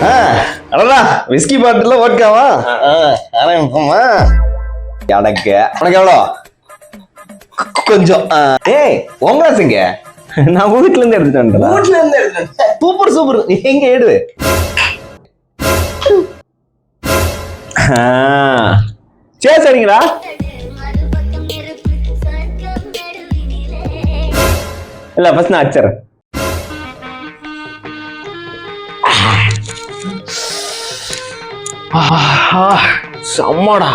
அடடா விஸ்கி பாட்டில ஓட்காவா ஆரம்பிப்போமா? எனக்கு உனக்கு எவ்வளோ? கொஞ்சம். ஏய் உங்க கிளாஸுங்க? நான் வீட்டுல இருந்து எடுத்துட்டு வந்துட்டேன். வீட்டுல இருந்து எடுத்துட்டேன். Super super. எங்க எடு? சரி சரிங்களா? இல்ல ஃபர்ஸ்ட் நான் அடிச்சிடறேன். செம்மடா.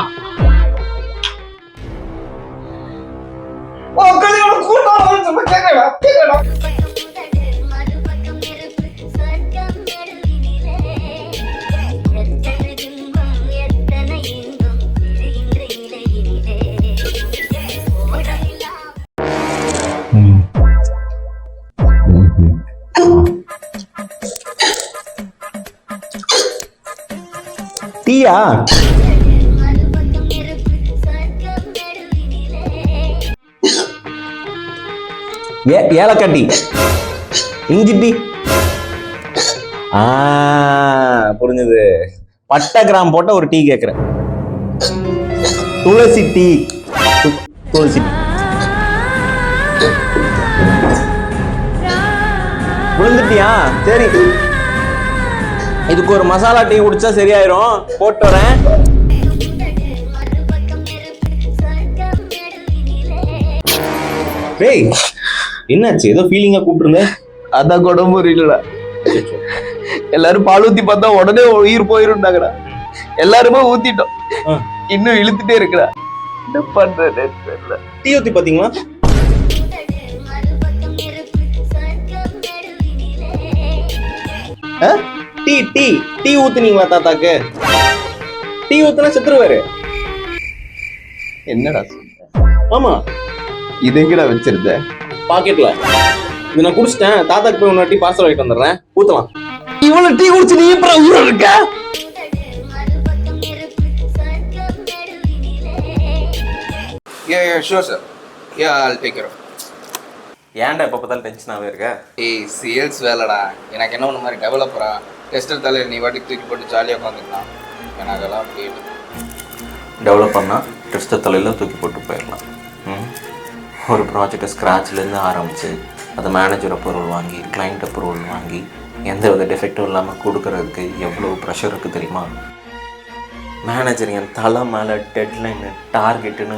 டீயா? ஏலக்காய் டீ, இஞ்சி டீ. புரிஞ்சது. பட்டை கிராம் போட்ட ஒரு டீ கேக்குறேன். துளசி டீ. துளசி டீ விழுந்துட்டியா? சரி, இதுக்கு ஒரு மசாலா டீ குடிச்சா சரியாயிரும். போட்டு வரேன். டேய் என்னாச்சு? ஏதோ ஃபீலிங்கா கூப்பிட்டுருந்த? அதான் உடம்பு இல்லடா. எல்லாரும் பால் ஊத்தி பார்த்தா உடனே உயிர் போயிருந்தாங்கடா. எல்லாருமே ஊத்திட்டோம், இன்னும் இழுத்துட்டே இருக்குடா. என்ன பண்றது? டீ ஊத்தி பாத்தீங்களா? டீ டீ டீ ஊத்துனீங்களா தாத்தாக்கு? டீ ஊத்துனா செத்துருவாரு. என்னடா? ஆமா. இது எங்கடா வச்சிருந்த? பாக்கெட்ல. இது நான் குடிச்சிட்டேன். தாத்தாக்கு போய் ஒரு டீ பார்சல் வாங்கிட்டு வந்துடுறேன். ஊத்தலாம். இவ்வளவு டீ குடிச்சு நீ எப்பறம் ஊற இருக்க? Yeah, sure sir. Yeah, I'll take care of it. ஏன்டா எப்ப பார்த்தாலும் டென்ஷனாவே இருக்க? ஏய் சேல்ஸ் வேலைடா. எனக்கு என்ன ஒன்று மாதிரி டெவலப்பரா டெஸ்டர் தலையில் நீ வாட்டி தூக்கி போட்டு ஜாலியாக உட்காந்துக்கலாம். எனக்கு அதெல்லாம் போயிடு. டெவலப் பண்ணால் டெஸ்டர் தலையில் தூக்கி போட்டு போயிடலாம். ஒரு ப்ராஜெக்டை ஸ்க்ராட்ச்லேருந்து ஆரம்பித்து அதை மேனேஜர் அப்ரூவல் வாங்கி கிளைண்ட் அப்ரூவல் வாங்கி எந்த வித டிஃபெக்டும் இல்லாமல் கொடுக்கறதுக்கு எவ்வளோ ப்ரெஷர் இருக்குது தெரியுமா? மேனேஜர் என் தலை மேலே டெட்லைனு டார்கெட்டுன்னு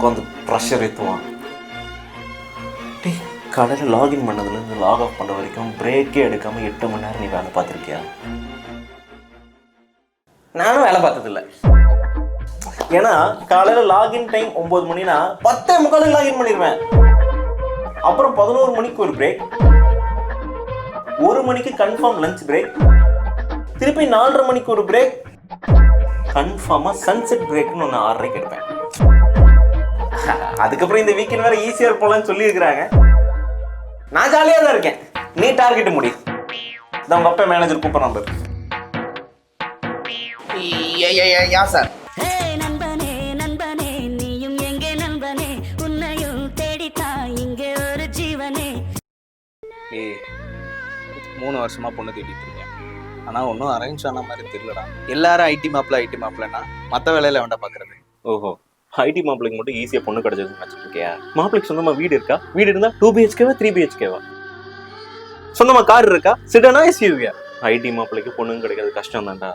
கொஞ்சம் ப்ரெஷர் ஏற்றுவான். டே கடையில் லாகின் பண்ணதுலேருந்து லாக் ஆஃப் பண்ணுற வரைக்கும் பிரேக்கே எடுக்காமல் 8 மணி நேரம் நீ வேலை பார்த்துருக்கியா? நானும் வேலை பார்த்ததில்லை. ஏன்னா காலையில் லாகின் டைம் 9 மணினா 10:45 லாகின் பண்ணிடுவேன். அப்புறம் 11 மணிக்கு ஒரு பிரேக், 1 மணிக்கு கன்ஃபார்ம் லஞ்ச் பிரேக், திருப்பி 4:30 மணிக்கு ஒரு பிரேக், கன்ஃபார்மாக சன்செட் பிரேக்னு ஒன்று 6:30க்கு எடுப்பேன். அதுக்கப்புறம் இந்த வீக்கெண்ட் வேற ஈஸியாக போகலான்னு சொல்லியிருக்கிறாங்க. நான் ஜாலியாக தான் இருக்கேன். நீ டார்கெட் முடி. இதான் உங்கள் அப்பா மேனேஜர் கூப்பிட்ற நம்பர். யா சார். ஏய் 3 வருஷமா பொண்ணு தேடிட்டு இருக்கேன். ஆனால் ஒன்றும் அரேஞ்ச் ஆன மாதிரி தெரியலடா. எல்லாரும் ஐடி மாப்பிள்ளனா மற்ற வேலையில வேண்டாம் பார்க்கறது. ஓஹோ, ஐடி மாப்பிளைக்கு மட்டும் ஈஸியாக பொண்ணு கிடைச்சதுன்னு நினச்சிட்டு இருக்கியா? மாப்பிளைக்கு சொந்தமாக வீடு இருக்கா? வீடு இருந்தால் 2 BHKவா 3 BHKவா? சொந்தமாக கார் இருக்கா? சிடானா எஸ்யூவியா? ஐடி மாப்பிளைக்கு பொண்ணுங்க கிடைக்கிறது கஷ்டம் தான்டா.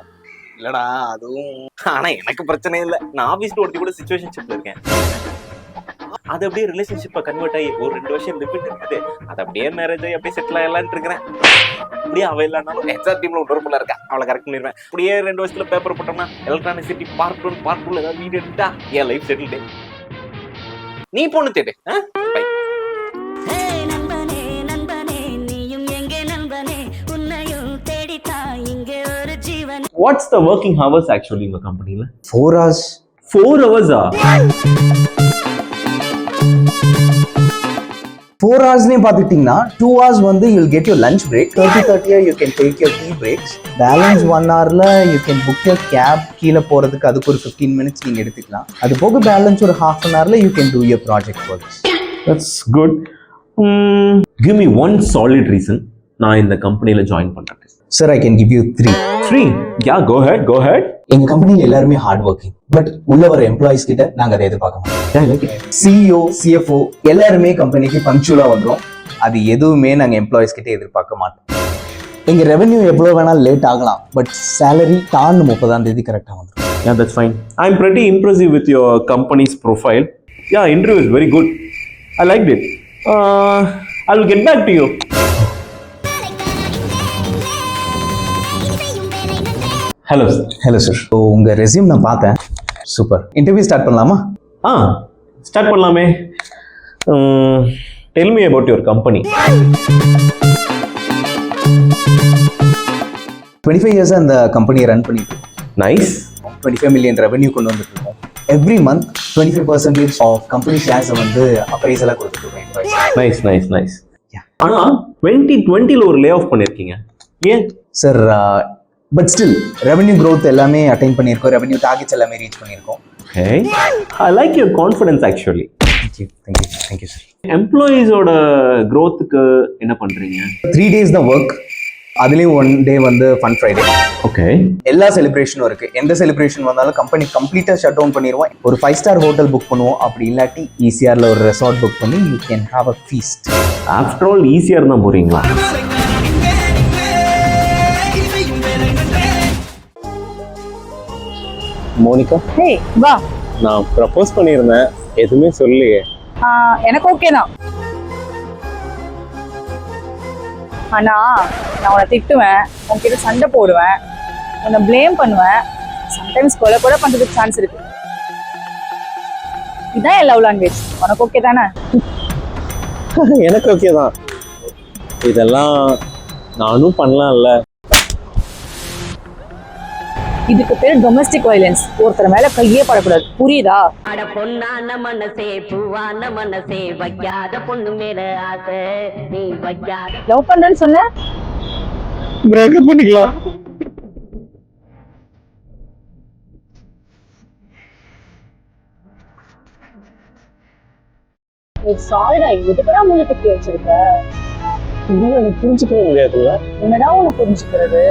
இல்லடா அதுவும். ஆனால் எனக்கு பிரச்சனை இல்லை. நான் ஆஃபீஸில் ஒருத்தி கூட சிச்சுவேஷன்ஷிப்பில் இருக்கேன். அது அப்படியே ரிலேஷன்ஷிப்பை கன்வெர்ட் ஆகி ஒரு 2 வருஷம் ரிப்பீட் இருக்குது. அது அப்படியே மேரேஜ் ஆகி அப்படியே செட்டில் ஆகலான்னு இருக்கிறேன். அப்படியே அவள் இல்லைனாலும் எக்ஸாம் டீமில் ஒரு பொருள் இருக்கா, அவளை கரெக்ட் பண்ணிடுவேன். அப்படியே 2 வருஷத்துல பேப்பர் போட்டோம்னா எலக்ட்ரானிக் சிட்டி பார்ட் 1 ஏதாவது வீடு எடுத்துட்டா என் லைஃப் செட்டில்டு. நீ பொண்ணு தேடு. By. What's the working hours actually in the company? 4 hours. 4 hours? 4 hours பார்த்துக்கிட்டிங்கன்னா 2 hours வந்து you'll get your lunch break. 30 you can take your tea breaks. Balance 1 hourல you can book your cab. கீழே போகிறதுக்கு அதுக்கு ஒரு 15 minutes நீங்கள் எடுத்துக்கலாம். அது போக பேலன்ஸ் ஒரு half an hourல you can do your project works. That's good. Give me one solid reason நான் இந்த கம்பெனியில் ஜாயின் பண்ணுறேன்? Sir, I can give you 3. 3? Yeah, go ahead. எங்க கம்பெனியில் எல்லாருமே ஹார்ட் ஒர்க்கிங், பட் உள்ள வர எம்ப்ளாயிஸ் கிட்ட நாங்க அதை எதிர்பார்க்க மாட்டோம். சிஇஓ, சிஎஃப்ஓ எல்லாருமே கம்பெனிக்கு பங்க்சுவலா வந்துடும். அது எதுவுமே நாங்க எம்ப்ளாயிஸ் கிட்ட எதிர்பார்க்க மாட்டோம். எங்க ரெவென்யூ எவ்வளவு வேணாலும் லேட் ஆகலாம், பட் சேலரி டான் 30ஆம் தேதி கரெக்டா வந்துடும். Yeah, that's fine. I'm pretty impressive with your company's profile. Yeah, interview is very good. I liked it. I will get back to you. Hello, sir. Hello sir, உங்க resume நான் பார்த்தேன். Super. Interview start பண்ணலாமா? Start பண்ணலாமே. Tell me about your company. 25 இயர்ஸா அந்த கம்பெனியை run பண்ணிட்டு இருக்கோம். Nice. 25 மில்லியன் ரெவென்யூ கொண்டு வந்துட்டு இருக்கோம். எவ்ரி மந்த் 25% ஆஃப் கம்பெனி ஷேர்ஸை வந்து அப்ரைஸலாக கொடுத்துட்டு இருக்கோம். Nice. ஆனா 2020ல ஒரு லே ஆஃப் பண்ணிருக்கீங்க, ஏன்? Sir, but still revenue growth எல்லாமே அட்டைன் பண்ணியிருக்கோம். ரெவென்யூ டார்கெட்ஸ் எல்லாமே ரீச் பண்ணியிருக்கோம். Okay. I like your confidence actually. Thank you sir. எம்ப்ளாயீஸோட growthக்கு என்ன பண்றீங்க? 3 days தான் ஒர்க், அதுலேயும் 1 day வந்து ஃபன் ஃப்ரைடே. ஓகே. எல்லா செலிப்ரேஷனும் இருக்கு. எந்த செலிப்ரேஷன் வந்தாலும் கம்பெனி கம்ப்ளீட்டா ஷட் டவுன் பண்ணிடுவோம். ஒரு 5-star ஹோட்டல் புக் பண்ணுவோம், அப்படி இல்லாட்டி ஈசிஆர்ல ஒரு ரெசார்ட் புக் பண்ணி you can have a feast. After all ஈஸியாக தான் போறீங்களா? மோனிகா, ஹே வா. நான் ப்ரப்போஸ் பண்ணியிருந்தேன், எதுவுமே சொல்லலையே. எனக்கு ஓகே தான். ஆனா நான் உன்னை திட்டுவேன், உன்கிட்ட சண்டை போடுவேன், உன்னை ப்ளேம் பண்ணுவேன், சம்டைம்ஸ் கொலை கூட பண்றதுக்கு சான்ஸ் இருக்கு. இதான் என் லவ் லாங்குவேஜ். உனக்கு ஓகே தானே? எனக்கு ஓகே தான். இதெல்லாம் நானும் பண்ணலாம்ல. இதுக்கு பேர் டொமஸ்டிக் வயலன்ஸ். ஒருத்தர் மேல கையே படக்கூடாது, புரியுதா? அட பொன்னான மனசே, பூவான மனசே, வைக்காத பொண்ணு மேல ஆசை நீ வைக்காத. லவ் பண்றேன்னு சொன்ன, பிரேக்கப் பண்ணிக்கலாம். நீ சாரிடா, இதுக்குதான் உங்களுக்கு புரிய வச்சிருக்க. எனக்கு புரிஞ்சுக்கவே முடியாதுல்ல. என்னடா உனக்கு புரிஞ்சுக்கிறது?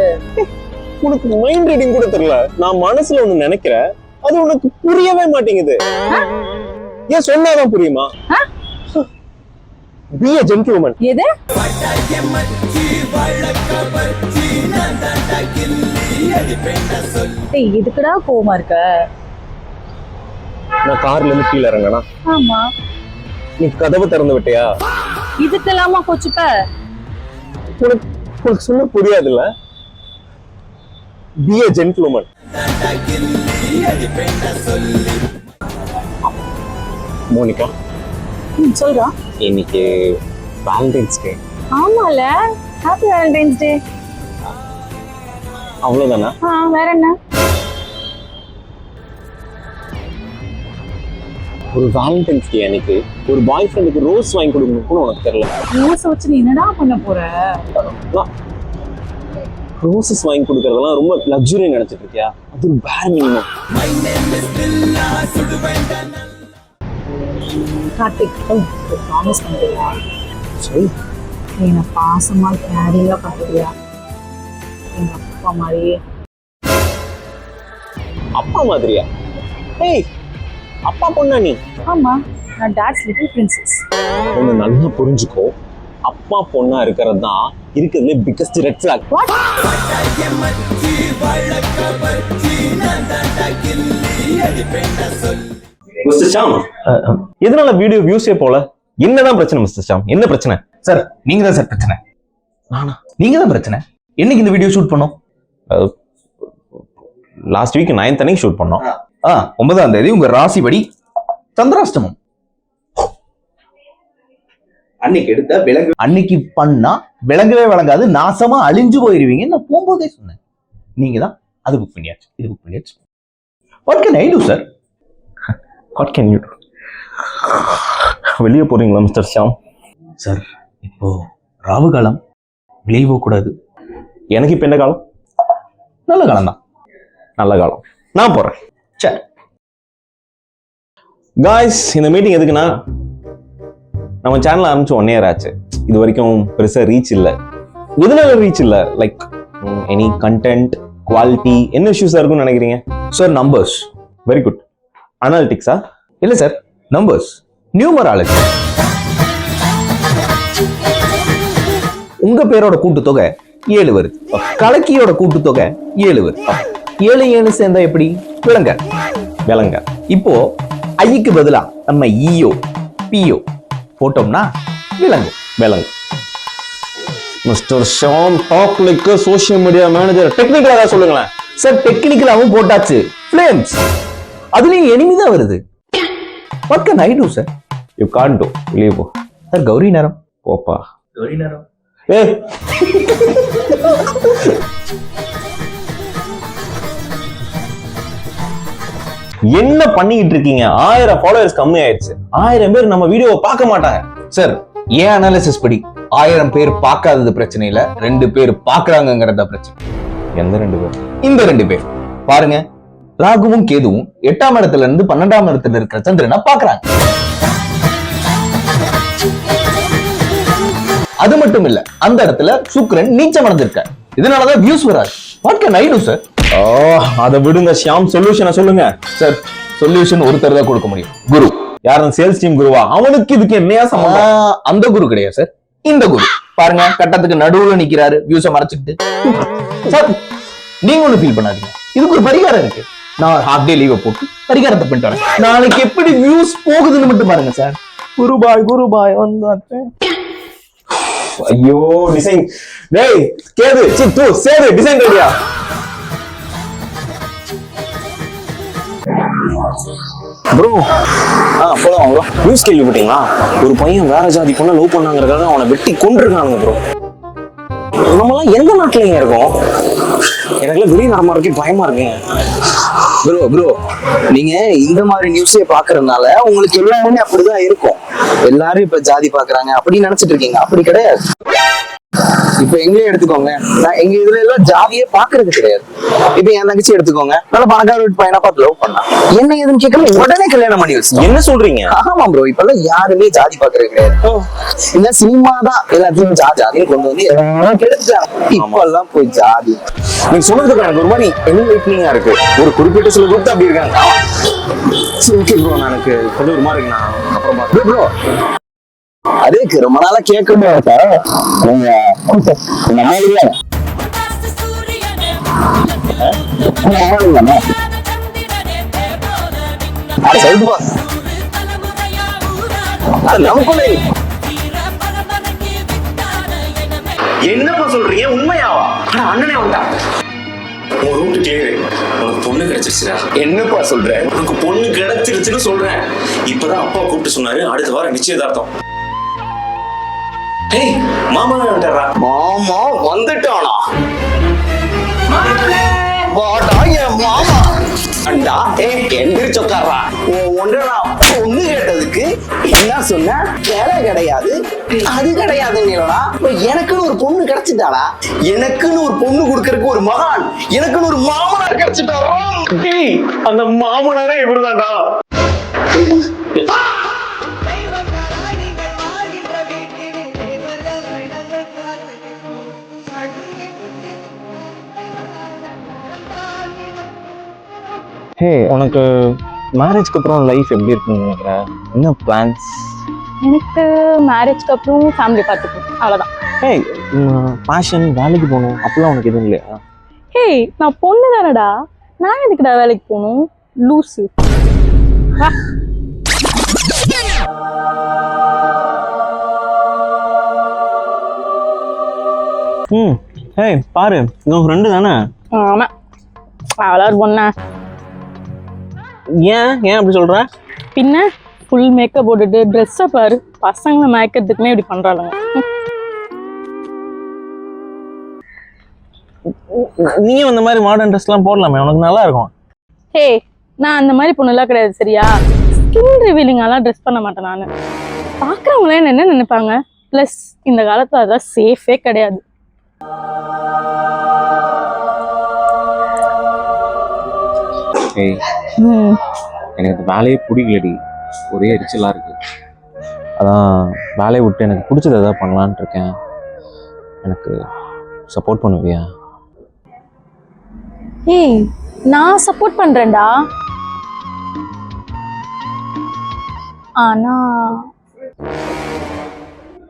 உனக்கு மைண்ட் ரீடிங் கூட தெரியல. நான் மனசுல ஒண்ணு நினைக்கிறேன், அது உனக்கு புரியவே மாட்டேங்குது. ஏன் சொன்னாதான் புரியுமா? Be a gentleman. எது? இதுக்குடா கோவமா இருக்க? நான் கார்ல இருந்து கீழே இறங்கனா, ஆமா. நீ கதவை திறந்து விட்டியா? இதுக்கெல்லாமா கோச்சுப்ப? உனக்கு சொன்ன புரியாதுல்ல. Be a gentleman. மோனிகா, சொல்றா. இன்னைக்கு வேலண்டைன்ஸ் டே. ஆமால, ஹாப்பி வேலண்டைன்ஸ் டே. அவ்வளவுதானா? வேற என்ன? ஒரு வேலண்டைன்ஸ் டே அன்னைக்கு ஒரு பாய் ஃப்ரெண்டுக்கு ரோஸ் வாங்கி கொடுக்கணும் கூட உனக்கு தெரியல. ரோஸ் வச்சு நீ என்னடா பண்ண போற? ரோசஸ் வாங்கி கொடுக்கறதெல்லாம் ரொம்ப லக்ஸுரி நினைச்சிட்டு இருக்கியா? அது ஒரு பேர் மினிமம். கார்த்திக், ப்ராமிஸ் பண்றியா? சரி, நீ என்ன பாசமா கேரிங்கா பாத்துக்கிறியா? எங்க அப்பா மாதிரி. அப்பா மாதிரியா? ஏய், அப்பா பொண்ணா நீ? ஆமா, நான் டாட்ஸ் லிட்டில் பிரின்சஸ். ஒண்ணு நல்லா புரிஞ்சுக்கோ, அப்பா பொண்ணா இருக்கிறது தான் இருக்கிறதுல biggest red flag. Mister Sham, எதனால வீடியோ வியூஸே போல? என்னதான் பிரச்சனை மிஸ்டர் ஷாம்? என்ன பிரச்சனை? சார், நீங்க தான் சார் பிரச்சனை. நானா? நீங்க தான் பிரச்சனை. என்னைக்கு இந்த வீடியோ ஷூட் பண்ணோம்? லாஸ்ட் வீக் 9th அன்னைக்கு ஷூட் பண்ணோம். 9ஆம் தேதி உங்க ராசிபடி சந்திராஷ்டமம். அன்னைக்கு எடுத்த விலங்கு அன்னைக்கு பண்ணா விளங்கவே விளங்காது, நாசமா அழிஞ்சு போயிருவீங்க. நான் போகும்போதே சொன்னேன். நீங்க தான் அது புக் பண்ணியாச்சு, இது புக் பண்ணியாச்சு. What can I to sir? What can you to? வெளியே போறீங்களா மிஸ்டர் ஷாம்? சார், இப்போ ராவு காலம், வெளியே போகக்கூடாது. எனக்கு இப்போ என்ன காலம்? நல்ல காலம் தான். நல்ல காலம். நான் போறேன். சரி காய்ஸ், இந்த மீட்டிங் எதுக்குன்னா, நம்ம சேனல் ஆரம்பிச்சு 1 year ஆச்சு. இது வரைக்கும் பெருசா ரீச் இல்லை. எதனால ரீச் இல்ல? லைக் எனி கண்டென்ட், குவாலிட்டி, என்ன இஷ்யூஸா இருக்கும்னு நினைக்கிறீங்க? Sir numbers. Very good. அனாலிட்டிக்ஸா? இல்ல சார், நம்பர்ஸ், நியூமராலஜி. உங்க பேரோட கூட்டுத்தொகை 7 வருது, கலக்கியோட கூட்டுத்தொகை 7 வருது. 7 7 சேர்ந்தா எப்படி? விலங்க. இப்போ ஐக்கு பதிலா நம்ம ஈயோ பியோ போட்டோம்னா விலங்கு. Mister Sham talk like social media manager. டெக்னிக்கலா ஏதாவது சொல்லுங்களேன். சார் டெக்னிக்கலாவும் போட்டாச்சு, ஃப்ளேம்ஸ், அதுலயும் enemy தான் வருது. What can I do, sir? You can't to leave போ. சார் கௌரி நேரம். போப்பா. கௌரி நேரம். ஏய் என்ன பண்ணிக்கிட்டு இருக்கீங்க? 1000 ஃபாலோவர்ஸ் கம்மி ஆயிடுச்சு. 1000 பேர் நம்ம வீடியோவை பார்க்க மாட்டாங்க. சார் ஏன் அனாலிசிஸ் படி 1000 பேர் பார்க்காதது பிரச்சனை இல்ல, 2 பேர் பார்க்கறாங்கங்கறத பிரச்சனை. எந்த 2 பேர்? இந்த 2 பேர் பாருங்க, ராகுவும் கேதுவும் 8ஆம் இடத்துல இருந்து 12ஆம் இடத்துல இருக்கிற சந்திரனை பார்க்கறாங்க. அது மட்டும் இல்ல, அந்த இடத்துல சுக்கிரன் நீச்சம் அடைஞ்சிருக்கார். இதனாலதான் வியூஸ் வராது. What can I to sir? அதை விடுங்க ஷியாம், சொல்யூஷனை சொல்லுங்க. சார் சொல்யூஷன் ஒருத்தர் தான் கொடுக்க முடியும், குரு. யார்? சேல்ஸ் டீம் குருவா? அவனுக்கு இதுக்கு என்னையா சம்பந்தம்? அந்த குரு கிடையாது சார், இந்த குரு. பாருங்க, கட்டத்துக்கு நடுவுல நிக்கிறாரு, வியூஸை மறைச்சிட்டு. சார் நீங்க ஒண்ணு ஃபீல் பண்ணாதீங்க, இதுக்கு ஒரு பரிகாரம் இருக்கு. நான் ஹாஃப் டே லீவை போட்டு பரிகாரத்தை பண்ணிட்டு வரேன். நாளைக்கு எப்படி வியூஸ் போகுதுன்னு மட்டும் பாருங்க சார். குருபாய் வந்தாச்சு. ஐயோ டிசைன். டேய் கேது சித்து சேது டிசைன் ரெடியா? ப்ரோ போலாம் ப்ரோ. நியூஸ் கேள்விப்பட்டீங்களா? ஒரு பையன் வேற ஜாதி பொண்ணை லவ் பண்ணாங்கிறதுக்காக அவனை வெட்டி கொண்டிருக்கானுங்க ப்ரோ. நம்மலாம் எந்த நாட்டுலங்க இருக்கோம்? எனக்குலாம் வெளியே நடமா இருக்கு, பயமா இருக்குங்க. ப்ரோ நீங்க இந்த மாதிரி நியூஸே பாக்குறதுனால உங்களுக்கு எல்லாருமே அப்படிதான் இருக்கும். எல்லாரும் இப்ப ஜாதி பாக்குறாங்க அப்படின்னு நினைச்சிட்டு இருக்கீங்க. அப்படி கிடையாது. இப்ப எங்களே எடுத்துக்கோங்க, நான் எங்க இதுல எல்லாம் ஜாதியே பாக்குறது கிடையாது. இப்ப என் தங்கச்சி எடுத்துக்கோங்க, நல்ல பணக்கார வீட்டு பையனா பார்த்து லவ் பண்ணா, என்ன ஏதுன்னு கேட்கல, உடனே கல்யாணம் பண்ணி வச்சு. என்ன சொல்றீங்க? ஆமா ப்ரோ, இப்ப எல்லாம் யாருமே ஜாதி பாக்குறது கிடையாது. இந்த சினிமா தான் எல்லாத்தையும் ஜாதின்னு கொண்டு வந்து எல்லாம் கெடுத்துட்டாங்க. இப்ப எல்லாம் போய் ஜாதி. நீங்க சொன்னதுக்கு எனக்கு ஒரு மாதிரி என்லைட்னிங்கா இருக்கு. ஒரு குறிப்பிட்ட சில குரூப் அப்படி இருக்காங்க. சரி ஓகே ப்ரோ, நான் எனக்கு கொஞ்சம் ஒரு மாதிரி இருக்கு. நான் அப்புறமா ப்ரோ அதுக்கு ரொம்ப நாளா கேட்கணும். என்னப்பா சொல்றீங்க? உண்மையாவா? ஆனா அண்ணனே வந்தா உன் ரூட் கிளியர். உனக்கு பொண்ணு கிடைச்சிருச்சுடா. என்னப்பா சொல்ற? உனக்கு பொண்ணு கிடைச்சிருச்சுன்னு சொல்றேன். இப்பதான் அப்பா கூப்பிட்டு சொன்னாரு, அடுத்த வாரம் நிச்சயதார்த்தம். டேய் மாமா வந்துட்டாரா? மாமா வந்துட்டானா? வாடா என் மாமா. அண்டா எந்திரிச்சு உட்கார்றா. ஒன்றா பொண்ணு கேட்டதுக்கு என்ன சொன்ன? வேலை கிடையாது, அது கிடையாதுன்னு எனக்குன்னு ஒரு பொண்ணு கிடைச்சிட்டாளா? எனக்குன்னு ஒரு பொண்ணு கொடுக்கறதுக்கு ஒரு மகான், எனக்குன்னு ஒரு மாமனார் கிடைச்சிட்டாரா? அந்த மாமனாரே இவருதான்டா. ஹே, உனக்கு மேரேஜ்க்கு அப்புறம் லைஃப் எப்படி இருக்குன்னு நினைக்கிற? என்ன பிளான்ஸ்? எனக்கு மேரேஜ்க்கு அப்புறம் ஃபேமிலி பார்த்துக்கணும், அவ்வளோதான். ஹே, பேஷன், வேலைக்கு போகணும் அப்பெல்லாம் உனக்கு எதுவும் இல்லையா? ஹேய், நான் பொண்ணு தானடா, நான் எதுக்குடா வேலைக்கு போகணும்? லூசு. ஹே பாரு, உன் ஃப்ரெண்டு தானே? ஆமாம், அவ்வளோ ஒரு பொண்ணா? ஏன் அப்படி சொல்ற? பின்ன ஃபுல் மேக்கப் போட்டுட்டு ட்ரெஸ்ஸை பாரு, பசங்களை மேய்க்கிறதுக்குமே இப்படி பண்றாளுங்க. நீயும் இந்த மாதிரி மாடர்ன் ட்ரெஸ்லாம் போடலாமே, உனக்கு நல்லா இருக்கும். ஹே, நான் அந்த மாதிரி பொண்ணுலாம் கிடையாது சரியா? ஸ்கின் ரிவீலிங்காலாம் ட்ரெஸ் பண்ண மாட்டேன் நான். பார்க்குறவங்களே என்ன நினைப்பாங்க? ப்ளஸ் இந்த காலத்தில் அதெல்லாம் சேஃபே கிடையாது. எனக்கு அந்த வேலையே பிடிக்கலடி, ஒரே எரிச்சலாக இருக்கு. அதான் வேலையை விட்டு எனக்கு பிடிச்சது எதாவது பண்ணலான்ட்டு இருக்கேன். எனக்கு சப்போர்ட் பண்ணுவியா? ஏய் நான் சப்போர்ட் பண்றேன்டா. ஆனா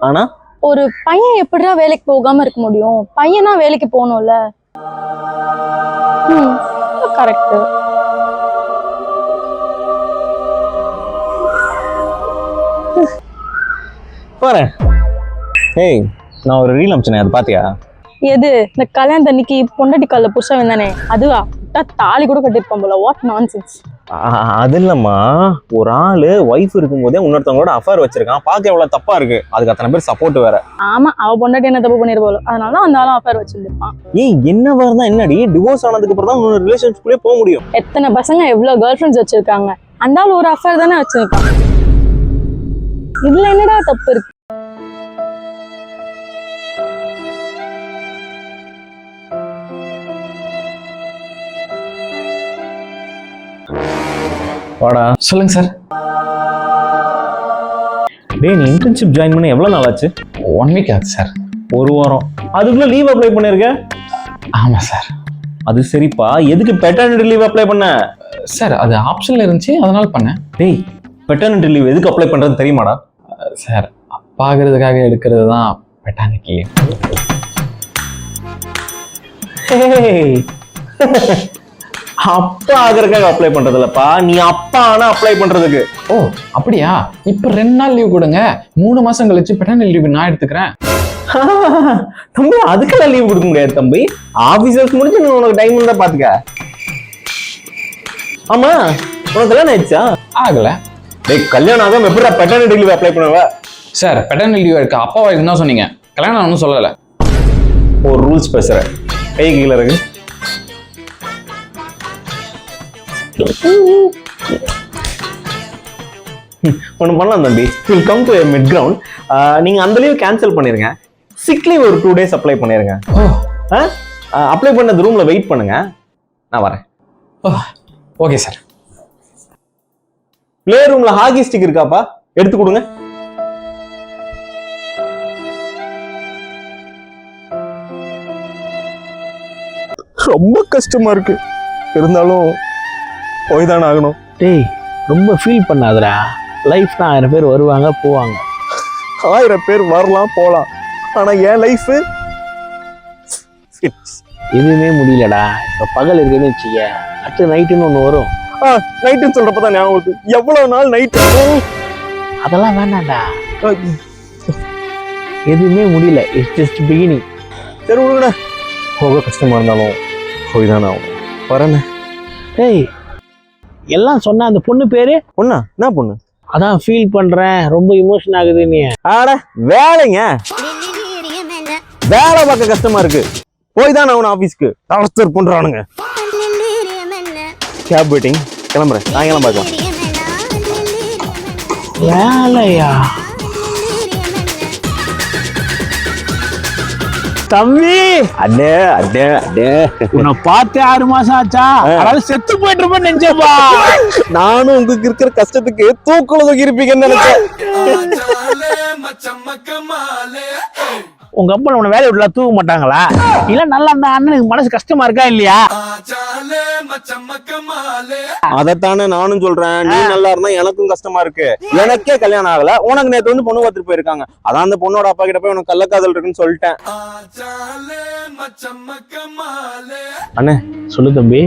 ஆனா ஒரு பையன் எப்படிடா வேலைக்கு போகாம இருக்க முடியும்? பையனா வேலைக்கு போகணும்ல. கரெக்ட். பாரு, ஏய் நான் ஒரு ரீல் அனுப்பிச்சேனே, அது பாத்தியா? எது? இந்த கல்யாணம் அன்னைக்கு பொண்டாட்டி காலில் புருஷன் வந்தானே அதுவா? தாலி கூட கட்டிருப்பான் போல. What nonsense. அது இல்லம்மா, ஒரு ஆளு ஒய்ஃப் இருக்கும்போதே இன்னொருத்தவங்களோட அஃபேர் வச்சிருக்கான். பார்க்க எவ்வளவு தப்பா இருக்கு. அதுக்கு அத்தனை பேர் சப்போர்ட் வேற. ஆமா, அவ பொண்டாட்டி என்ன தப்பு பண்ணிருப்பாளோ, அதனாலதான் அந்த ஆளும் அஃபேர் வச்சிருப்பான். ஏய் என்னவா இருந்தா என்னடி, டிவோர்ஸ் ஆனதுக்கு அப்புறம் தான் இன்னொரு ரிலேஷன்ஷிப்லயே போக முடியும். எத்தனை பசங்க எவ்வளவு கேர்ள் ஃப்ரெண்ட்ஸ் வச்சிருக்காங்க, அந்த ஆள் ஒரு அஃபேர் தானே வச்சிருக்கான். இதுல என்னடா தப்பு இருக்கு? வாடா. சொல்லுங்க சார். டேய் நீ இன்டர்ன்ஷிப் ஜாயின் பண்ண எவ்வளவு நாள் ஆச்சு? 1 வீக் ஆகுது சார். ஒரு வாரம். அதுக்குள்ள லீவ் அப்ளை பண்ணிருக்க? ஆமா சார். அது சரிப்பா, எதுக்கு பெட்டர்னிட்டி லீவ் அப்ளை பண்ண? சார் அது ஆப்ஷன்ல இருந்துச்சு, அதனால பண்ணேன். டேய் பெட்டர்னிட்டி லீவ் எதுக்கு அப்ளை பண்றது தெரியுமாடா? சார் அப்பாகிறதுக்காக எடுக்கிறது தான் பெட்டர்னிட்டி லீவ். அப்பா ஆகிறதுக்காக அப்ளை பண்றது இல்லப்பா, நீ அப்பா ஆனா அப்ளை பண்றதுக்கு. ஓ அப்படியா? இப்ப 2 நாள் லீவ் கொடுங்க, 3 மாசம் கழிச்சு பெட்டர்னிட்டி லீவ் நான் எடுத்துக்கிறேன். தம்பி அதுக்கெல்லாம் லீவ் கொடுக்க முடியாது தம்பி. ஆபீசர்ஸ் முடிஞ்சு நீ உனக்கு டைம் இருந்தா பாத்துக்க. ஆமா உனக்கு கல்யாணம் ஆயிடுச்சா? ஆகல. டேய் கல்யாணம் ஆகாம எப்படிடா பெட்டர்னிட்டி லீவ் அப்ளை பண்ணுவ? சார் பெட்டர்னிட்டி லீவ் இருக்கு, அப்பாவா இருக்குன்னு தான் சொன்னீங்க, கல்யாணம் ஒன்றும் சொல்லலை. ஒரு ரூல்ஸ் பேசுற, கை கீழே இருக்கு. ஒன்று பண்ணலாம் தம்பி, will come to mid ground. நீங்கள் அந்த லீவ் கேன்சல் பண்ணிருங்க, சிக் லீவ் ஒரு 2 days அப்ளை பண்ணிருங்க. ஓ அப்ளை பண்ணது ரூம்ல வெயிட் பண்ணுங்க, நான் வரேன். Okay sir. பிளே ரூம்ல ஹாக்கி ஸ்டிக் இருக்காப்பா, எடுத்து கொடுங்க. ரொம்ப கஷ்டமா இருக்கு, இருந்தாலும் போய் தானே ஆகணும். டேய் ரொம்ப ஃபீல் பண்ணாதடா. லைஃப்னா 1000 பேர் வருவாங்க போவாங்க. 1000 பேர் வரலாம் போலாம், ஆனா என் லைஃப் எதுவுமே முடியலடா. இப்போ பகல் இருக்குன்னு வச்சுக்க, அடுத்து நைட்டுன்னு ஒன்று வரும். நைட்டுன்னு சொல்றப்பதான் ஞாபகம் வருது, எவ்வளவு நாள் நைட்டு. அதெல்லாம் வேண்டாம்டா, எதுவுமே முடியல. It's just beginning. சரி விடுங்கடா, போக கஷ்டமா இருந்தாலும் போய் தானே ஆகும். வரேண்ணே. டேய் எல்லாம் சொன்ன அந்த பொண்ணு பேரு? பொண்ணா? என்ன பொண்ணு? அதான் ஃபீல் பண்றேன், ரொம்ப இமோஷன் ஆகுது. நீ ஆட வேலைங்க, வேலை பார்க்க கஷ்டமா இருக்கு, போய் தான் அவன் ஆபீஸ்க்கு டார்ச்சர் பண்றானுங்க. கேப் வெயிட்டிங், கிளம்புறேன், சாயங்காலம் பார்க்கலாம். வேலையா? தம்பி அடே அடே அடே, உன்னை பார்த்து 6 மாசம் ஆச்சா? அதாவது செத்து போயிட்டு இருப்பேன்னு நினைச்சேப்பா. நானும் உங்களுக்கு இருக்கிற கஷ்டத்துக்கு தூக்குல தூக்கி இருப்பீங்கன்னு நினைச்சேன். உங்க அப்பா உன்னை வேலையை விட்டுலாம் தூக்க மாட்டாங்களா? இல்ல நல்லா அந்த அண்ணனுக்கு மனசு கஷ்டமா இருக்கா இல்லையா? அதைத்தானே நானும் சொல்றேன், நீ நல்லா இருந்தா எனக்கும் கஷ்டமா இருக்கு. எனக்கே கல்யாணம் ஆகல, உனக்கு நேத்து வந்து பொண்ணு பார்த்துட்டு போயிருக்காங்க. அதான் அந்த பொண்ணோட அப்பா கிட்ட போய் உனக்கு கள்ளக்காதல் இருக்குன்னு சொல்லிட்டேன். அண்ணே சொல்லு தம்பி.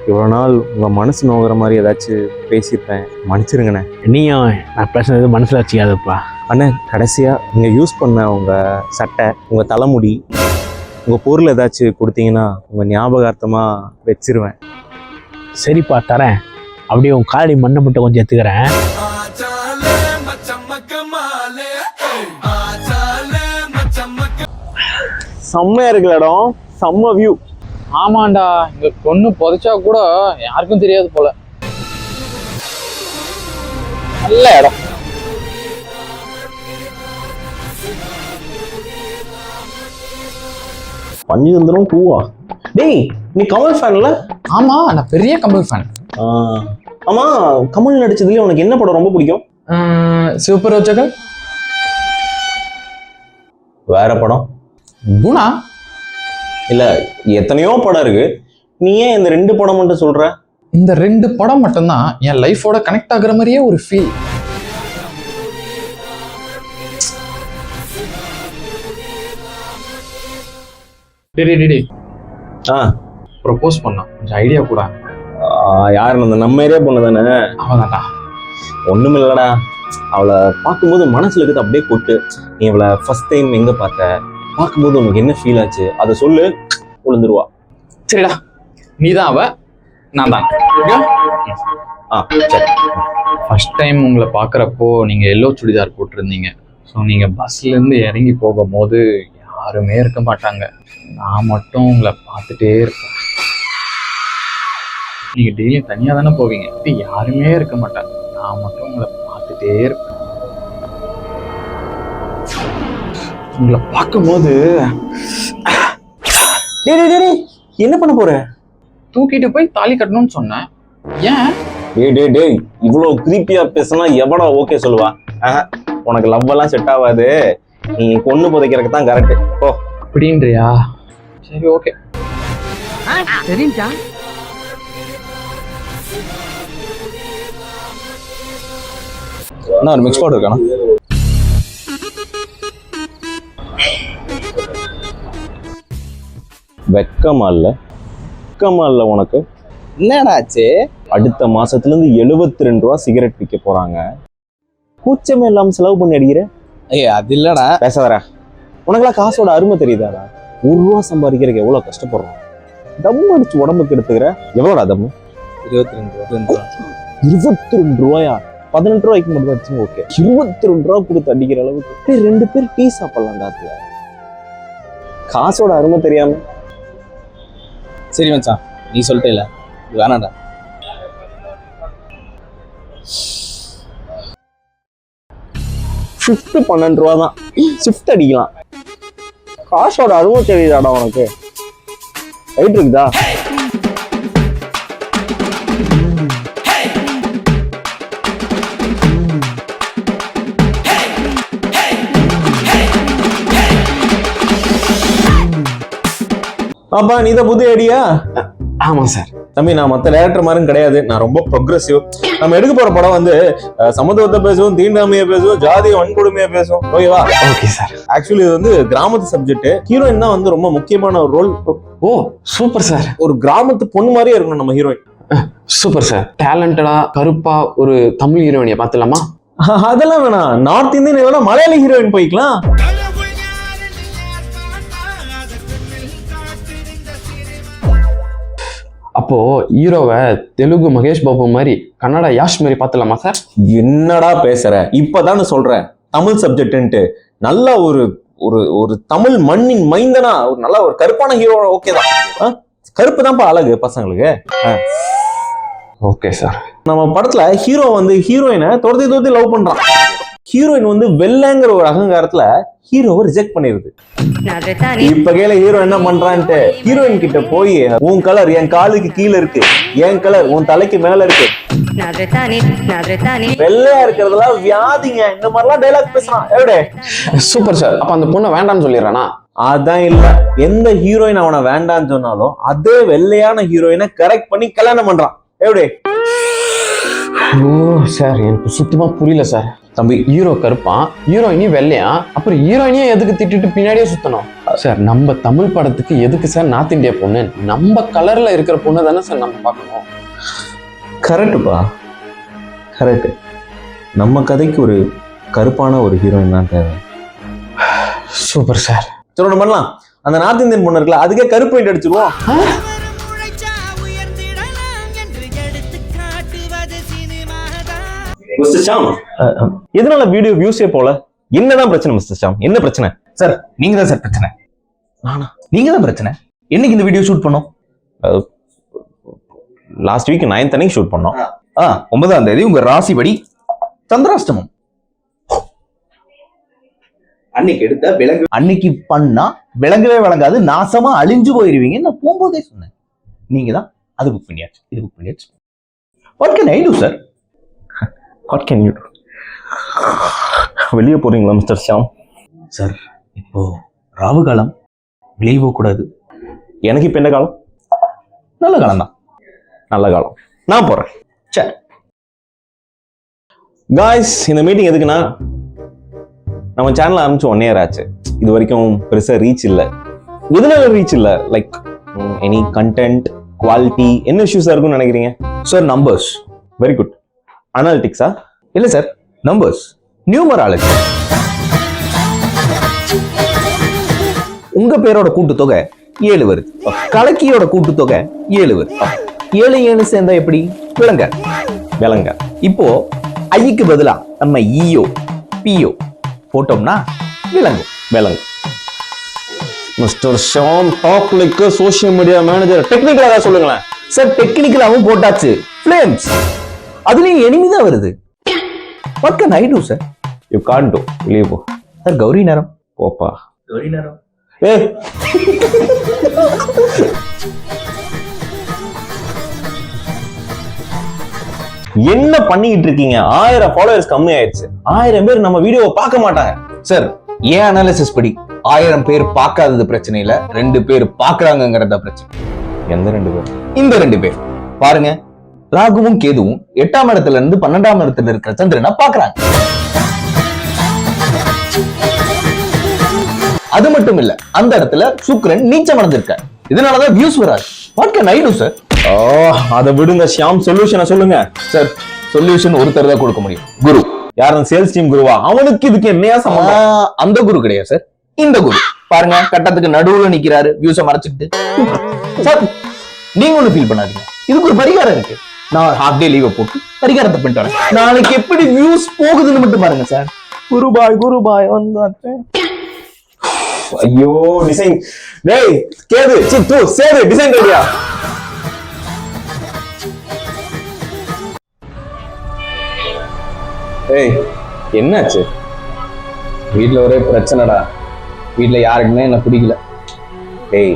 இவ்வளவு நாள் உங்க மனசு நோகிற மாதிரி ஏதாச்சும் பேசியிருப்பேன், மன்னிச்சிருங்கண்ணே. நீயும் நான் பேசுனது மனசுல வச்சுக்காதப்பா. அண்ணே கடைசியா நீங்க யூஸ் பண்ண உங்க சட்டை, உங்க தலைமுடி, உங்க பொருள் ஏதாச்சும் கொடுத்தீங்கன்னா உங்க ஞாபகார்த்தமா வச்சிருவேன். சரிப்பா தரேன். அப்படியே உன் காலடி மண்ணை மட்டும் கொஞ்சம் எடுத்துக்கிறேன். செம்மையா இருக்குல்ல இடம், செம்ம வியூ. ஆமாண்டா, இங்க பொண்ணு புதைச்சா கூட யாருக்கும் தெரியாது போல. நல்ல இடம். பஞ்சதந்திரம் 2 டேய் நீ கமல் ஃபேன்ல? ஆமா, நான் பெரிய கமல் ஃபேன். ஆமா, கமல் நடிச்சதுலயே உனக்கு என்ன படம் ரொம்ப பிடிக்கும்? சூப்பர் ரோஜகல். வேற படம்? குணா. இல்ல எத்தனையோ படம் இருக்கு, நீ ஏன் இந்த 2 படம் மட்டும் சொல்ற? இந்த 2 படம் மட்டும்தான் என் லைஃபோட கனெக்ட் ஆகுற மாதிரியே ஒரு ஃபீல். ப்ரொபோஸ் பண்ணா கொஞ்சம் ஐடியா கூட. யாருன்னு அந்த நம்ம ஏரியா பொண்ணு தானே? அவதான்டா. ஒண்ணும் இல்லடா, அவளை பார்க்கும்போது மனசுல இருக்கிறது அப்படியே கொட்டு. நீ அவளை ஃபர்ஸ்ட் டைம் எங்க பார்த்த, பார்க்கும்போது உனக்கு என்ன ஃபீல் ஆச்சு, அதை சொல்லு, விழுந்துருவா. சரிடா, நீதான் அவ, நான் தான். சரி. ஃபர்ஸ்ட் டைம் உங்களை பார்க்குறப்போ நீங்கள் எல்லோ சுடிதார் போட்டிருந்தீங்க. ஸோ நீங்கள் பஸ்லேருந்து இறங்கி போகும்போது யாருமே இருக்க மாட்டாங்க, நான் மட்டும் உங்களை பார்த்துட்டே இருப்பேன். நீங்கள் டெய்லியும் தனியாக தானே போவீங்க, யாருமே இருக்க மாட்டாங்க, நான் மட்டும் உங்களை பார்த்துட்டே இருப்பேன். உங்களை பார்க்கும்போது என்ன பண்ண போற? தூக்கிட்டு போய் தாலி கட்டணும்னு சொன்னேன். ஏன்? டேய் இவ்வளவு கிரீப்பியா பேசினா எவடா ஓகே சொல்லுவா? உனக்கு லவ் எல்லாம் செட் ஆகாது, நீ கொண்டு புதைக்கிறதுக்கு தான் கரெக்ட். ஓ அப்படின்றியா? சரி, ஓகே. தெரிஞ்சா ஒரு மிக்ஸ் பவுடர் இருக்கானா? வெக்கமா இல்ல உனக்கு? என்னடா ஆச்சு? அடுத்த மாசத்துல இருந்து 72 ரூபா சிகரெட் விற்க போறாங்க, கூச்சமே இல்லாம செலவு பண்ணி அடிக்கிற. அது இல்லடா. பேசாதடா, உனக்கெல்லாம் காசோட அருமை தெரியுதாடா? 1 ரூபா சம்பாதிக்கிறதுக்கு எவ்வளவு கஷ்டப்படுறோம். தம் அடிச்சு உடம்புக்கு எடுத்துக்கிற. எவ்வளோடா தம்மு? 22 ரூபாயா? 18 ரூபாய்க்கு மட்டும் அடிச்சுங்க, ஓகே. 22 ரூபா கொடுத்து அடிக்கிற அளவுக்கு 2 பேர் டீ சாப்பிடலாம்டா. காசோட அருமை தெரியாம. சரி மச்சான், நீ சொல்லிட்டே இல்ல, வேணாடா. ஷிஃப்ட் 12 ரூபா தான், ஷிஃப்ட் அடிக்கலாம். காசோட அருமை தெரியுதாடா உனக்கு? ரைட் இருக்குதா? அப்பா நீதான் புது ஐடியா? ஆமாம் சார். தம்பி, நான் மற்ற டேரக்டர் மாதிரியும் கிடையாது, நான் ரொம்ப ப்ரொக்ரெசிவ். நம்ம எடுக்க போற படம் வந்து சமத்துவத்தை பேசுவோம், தீண்டாமையை பேசுவோம், ஜாதி வன்கொடுமையை பேசுவோம், ஓகேவா? Okay sir. ஆக்சுவலி இது வந்து கிராமத்து சப்ஜெக்ட். ஹீரோயின் தான் வந்து ரொம்ப முக்கியமான ஒரு ரோல். ஓ சூப்பர் சார். ஒரு கிராமத்து பொண்ணு மாதிரியே இருக்கணும் நம்ம ஹீரோயின். Super sir. டேலண்டடா கருப்பா ஒரு தமிழ் ஹீரோயினியை பார்த்துலாமா? அதெல்லாம் வேணாம், நார்த் இந்தியன் வேணா மலையாளி ஹீரோயின் போய்க்கலாம். அப்போ ஹீரோவை தெலுங்கு மகேஷ் பாபு மாதிரி, கன்னடா யாஷ் மாதிரி பார்த்துலாமா சார்? என்னடா பேசுற? இப்பதான் சொல்றேன் தமிழ் சப்ஜெக்ட்ன்ட்டு. நல்ல ஒரு ஒரு ஒரு தமிழ் மண்ணின் மைந்தனா ஒரு நல்ல ஒரு கருப்பான ஹீரோ ஓகே தான். கருப்பு தான்ப்பா அழகு பசங்களுக்கு. Okay sir. நம்ம படத்துல ஹீரோ வந்து ஹீரோயினை துரத்தி லவ் பண்றான். ஹீரோயின் வந்து வெள்ளைங்கிற ஒரு அகங்காரத்துல ஹீரோவை ரிஜெக்ட் பண்ணிருது. இப்ப கேளு ஹீரோ என்ன பண்றான்ட்டு. ஹீரோயின் கிட்ட போய், உன் கலர் என் காலுக்கு கீழே இருக்கு, என் கலர் உன் தலைக்கு மேல இருக்கு, வெள்ளையா இருக்கிறதுலாம் வியாதிங்க, இந்த மாதிரிலாம் டைலாக் பேசுறான். எവിടെ? Super sir. அப்ப அந்த பொண்ணை வேண்டாம்னு சொல்லிடுறானா? அதான் இல்ல, எந்த ஹீரோயின் அவனை வேண்டான்னு சொன்னாலும் அதே வெள்ளையான ஹீரோயினை கரெக்ட் பண்ணி கல்யாணம் பண்றான். எப்படி? ஓ சார், எனக்கு சுத்தமா புரியல சார். தம்பி, ஹீரோ கருப்பான், ஹீரோயினி வெள்ளையா, அப்புறம் ஹீரோயினியே எதுக்கு திட்டிட்டு பின்னாடியே சுத்தணும் சார்? நம்ம தமிழ் படத்துக்கு எதுக்கு சார் நார்த் இந்தியா பொண்ணு? நம்ம கலர்ல இருக்கிற பொண்ணு தானே சார் நம்ம பார்க்கணும். கரெக்டுப்பா, கரெக்ட். நம்ம கதைக்கு ஒரு கருப்பான ஒரு ஹீரோயின் தான் தேவை. Super sir. சரி ஒண்ணு பண்ணலாம், அந்த நார்த் இந்தியன் பொண்ணு இருக்குல்ல, அதுக்கே கருப்பு பெயிண்ட் அடிச்சிருவோம். மிஸ்டர் ஷாம், எதனால வீடியோ வியூஸே போல? என்னதான் பிரச்சனை மிஸ்டர் ஷாம்? என்ன பிரச்சனை? சார் நீங்க தான் சார் பிரச்சனை. நானா? நீங்க தான் பிரச்சனை. என்னைக்கு இந்த வீடியோ ஷூட் பண்ணோம்? லாஸ்ட் வீக் 9th அன்னைக்கு ஷூட் பண்ணோம். 9ஆம் தேதி உங்க ராசிபடி சந்திராஷ்டமம். அன்னைக்கு எடுத்த விலங்கு அன்னைக்கு பண்ணா விளங்கவே விளங்காது, நாசமா அழிஞ்சு போயிருவீங்க. நான் போகும்போதே சொன்னேன். நீங்க தான் அது புக் பண்ணியாச்சு, இது புக் பண்ணியாச்சு. What can I to sir? What can you to? வெளியே போறீங்களா மிஸ்டர் ஷாம்? சார் இப்போ ராவு காலம், வெளியே போகக்கூடாது. எனக்கு இப்போ என்ன காலம்? நல்ல காலம் தான். நல்ல காலம். நான் போறேன். சரி. காய்ஸ், இந்த மீட்டிங் எதுக்குன்னா, நம்ம சேனல் ஆரம்பிச்சு 1 year ஆச்சு. இது வரைக்கும் பெருசா ரீச் இல்லை. எதனால ரீச் இல்லை? லைக் எனி கண்டென்ட், குவாலிட்டி, என்ன இஷ்யூஸா இருக்கும்னு நினைக்கிறீங்க? Sir numbers. Very good. அனாலிட்டிக்ஸா? இல்லை சார், நம்பர்ஸ், நியூமராலஜி. உங்க பேரோட கூட்டுத்தொகை 7 வருது, கலக்கியோட கூட்டுத்தொகை 7 வருது. 7 7 சேர்ந்தா எப்படி? விளங்க. விளங்க. இப்போ ஐக்கு பதிலா நம்ம ஈயோ பியோ போட்டோம்னா விளங்கும். விளங்கு. Mister Sham talk like social media manager. டெக்னிக்கலா ஏதாவது சொல்லுங்களேன். சார் டெக்னிக்கலாவும் போட்டாச்சு. ஃப்ளேம்ஸ், அதுலயும் enemy தான் வருது. What can I do, sir? You can't to. வெளியே போ. சார் கௌரி நேரம். போப்பா. கௌரி நேரம். ஏய், என்ன பண்ணிக்கிட்டு இருக்கீங்க? 1000 ஃபாலோவர்ஸ் கம்மி ஆயிடுச்சு. 1000 பேர் நம்ம வீடியோவை பார்க்க மாட்டாங்க. சார் ஏன் அனாலிசிஸ் படி 1000 பேர் பார்க்காதது பிரச்சனை இல்ல, 2 பேர் பார்க்கறாங்கங்கறத பிரச்சனை. எந்த 2 பேர்? இந்த 2 பேர் பாருங்க. ராகுவும் கேதுவும் 8ஆம் இடத்துல இருந்து 12ஆம் இடத்துல இருக்கிற சந்திரனை பார்க்கறாங்க. அது மட்டும் இல்ல, அந்த இடத்துல சுக்கிரன் நீச்சம் அடைஞ்சிருக்கார். இதனாலதான் வியூஸ் வராது. What can I to sir? அதை விடுங்க ஷியாம், சொல்யூஷனை சொல்லுங்க. சார் சொல்யூஷன் ஒருத்தர் தான் கொடுக்க முடியும். குரு. யார்? அந்த சேல்ஸ் டீம் குருவா? அவனுக்கு இதுக்கு என்னையா சம்பந்தம்? அந்த குரு கிடையாது சார், இந்த குரு. பாருங்க, கட்டத்துக்கு நடுவுல நிக்கிறாரு, வியூஸை மறைச்சிட்டு. சார் நீங்க ஒண்ணு ஃபீல் பண்ணாதீங்க, இதுக்கு ஒரு பரிகாரம் இருக்கு. நான் ஹாஃப் டே லீவை போட்டு பரிகாரத்தை பண்ணிட்டு வரேன். நாளைக்கு எப்படி வியூஸ் போகுதுன்னு மட்டும் பாருங்க சார். குருபாய் வந்தாச்சு. ஐயோ, டிசைன். டேய் கேது, சி தூ சேது, டிசைன் ரெடியா? ஏய், என்னாச்சு? வீட்டுல ஒரே பிரச்சனைடா. வீட்டுல யாருக்குமே என்ன பிடிக்கல. டேய்,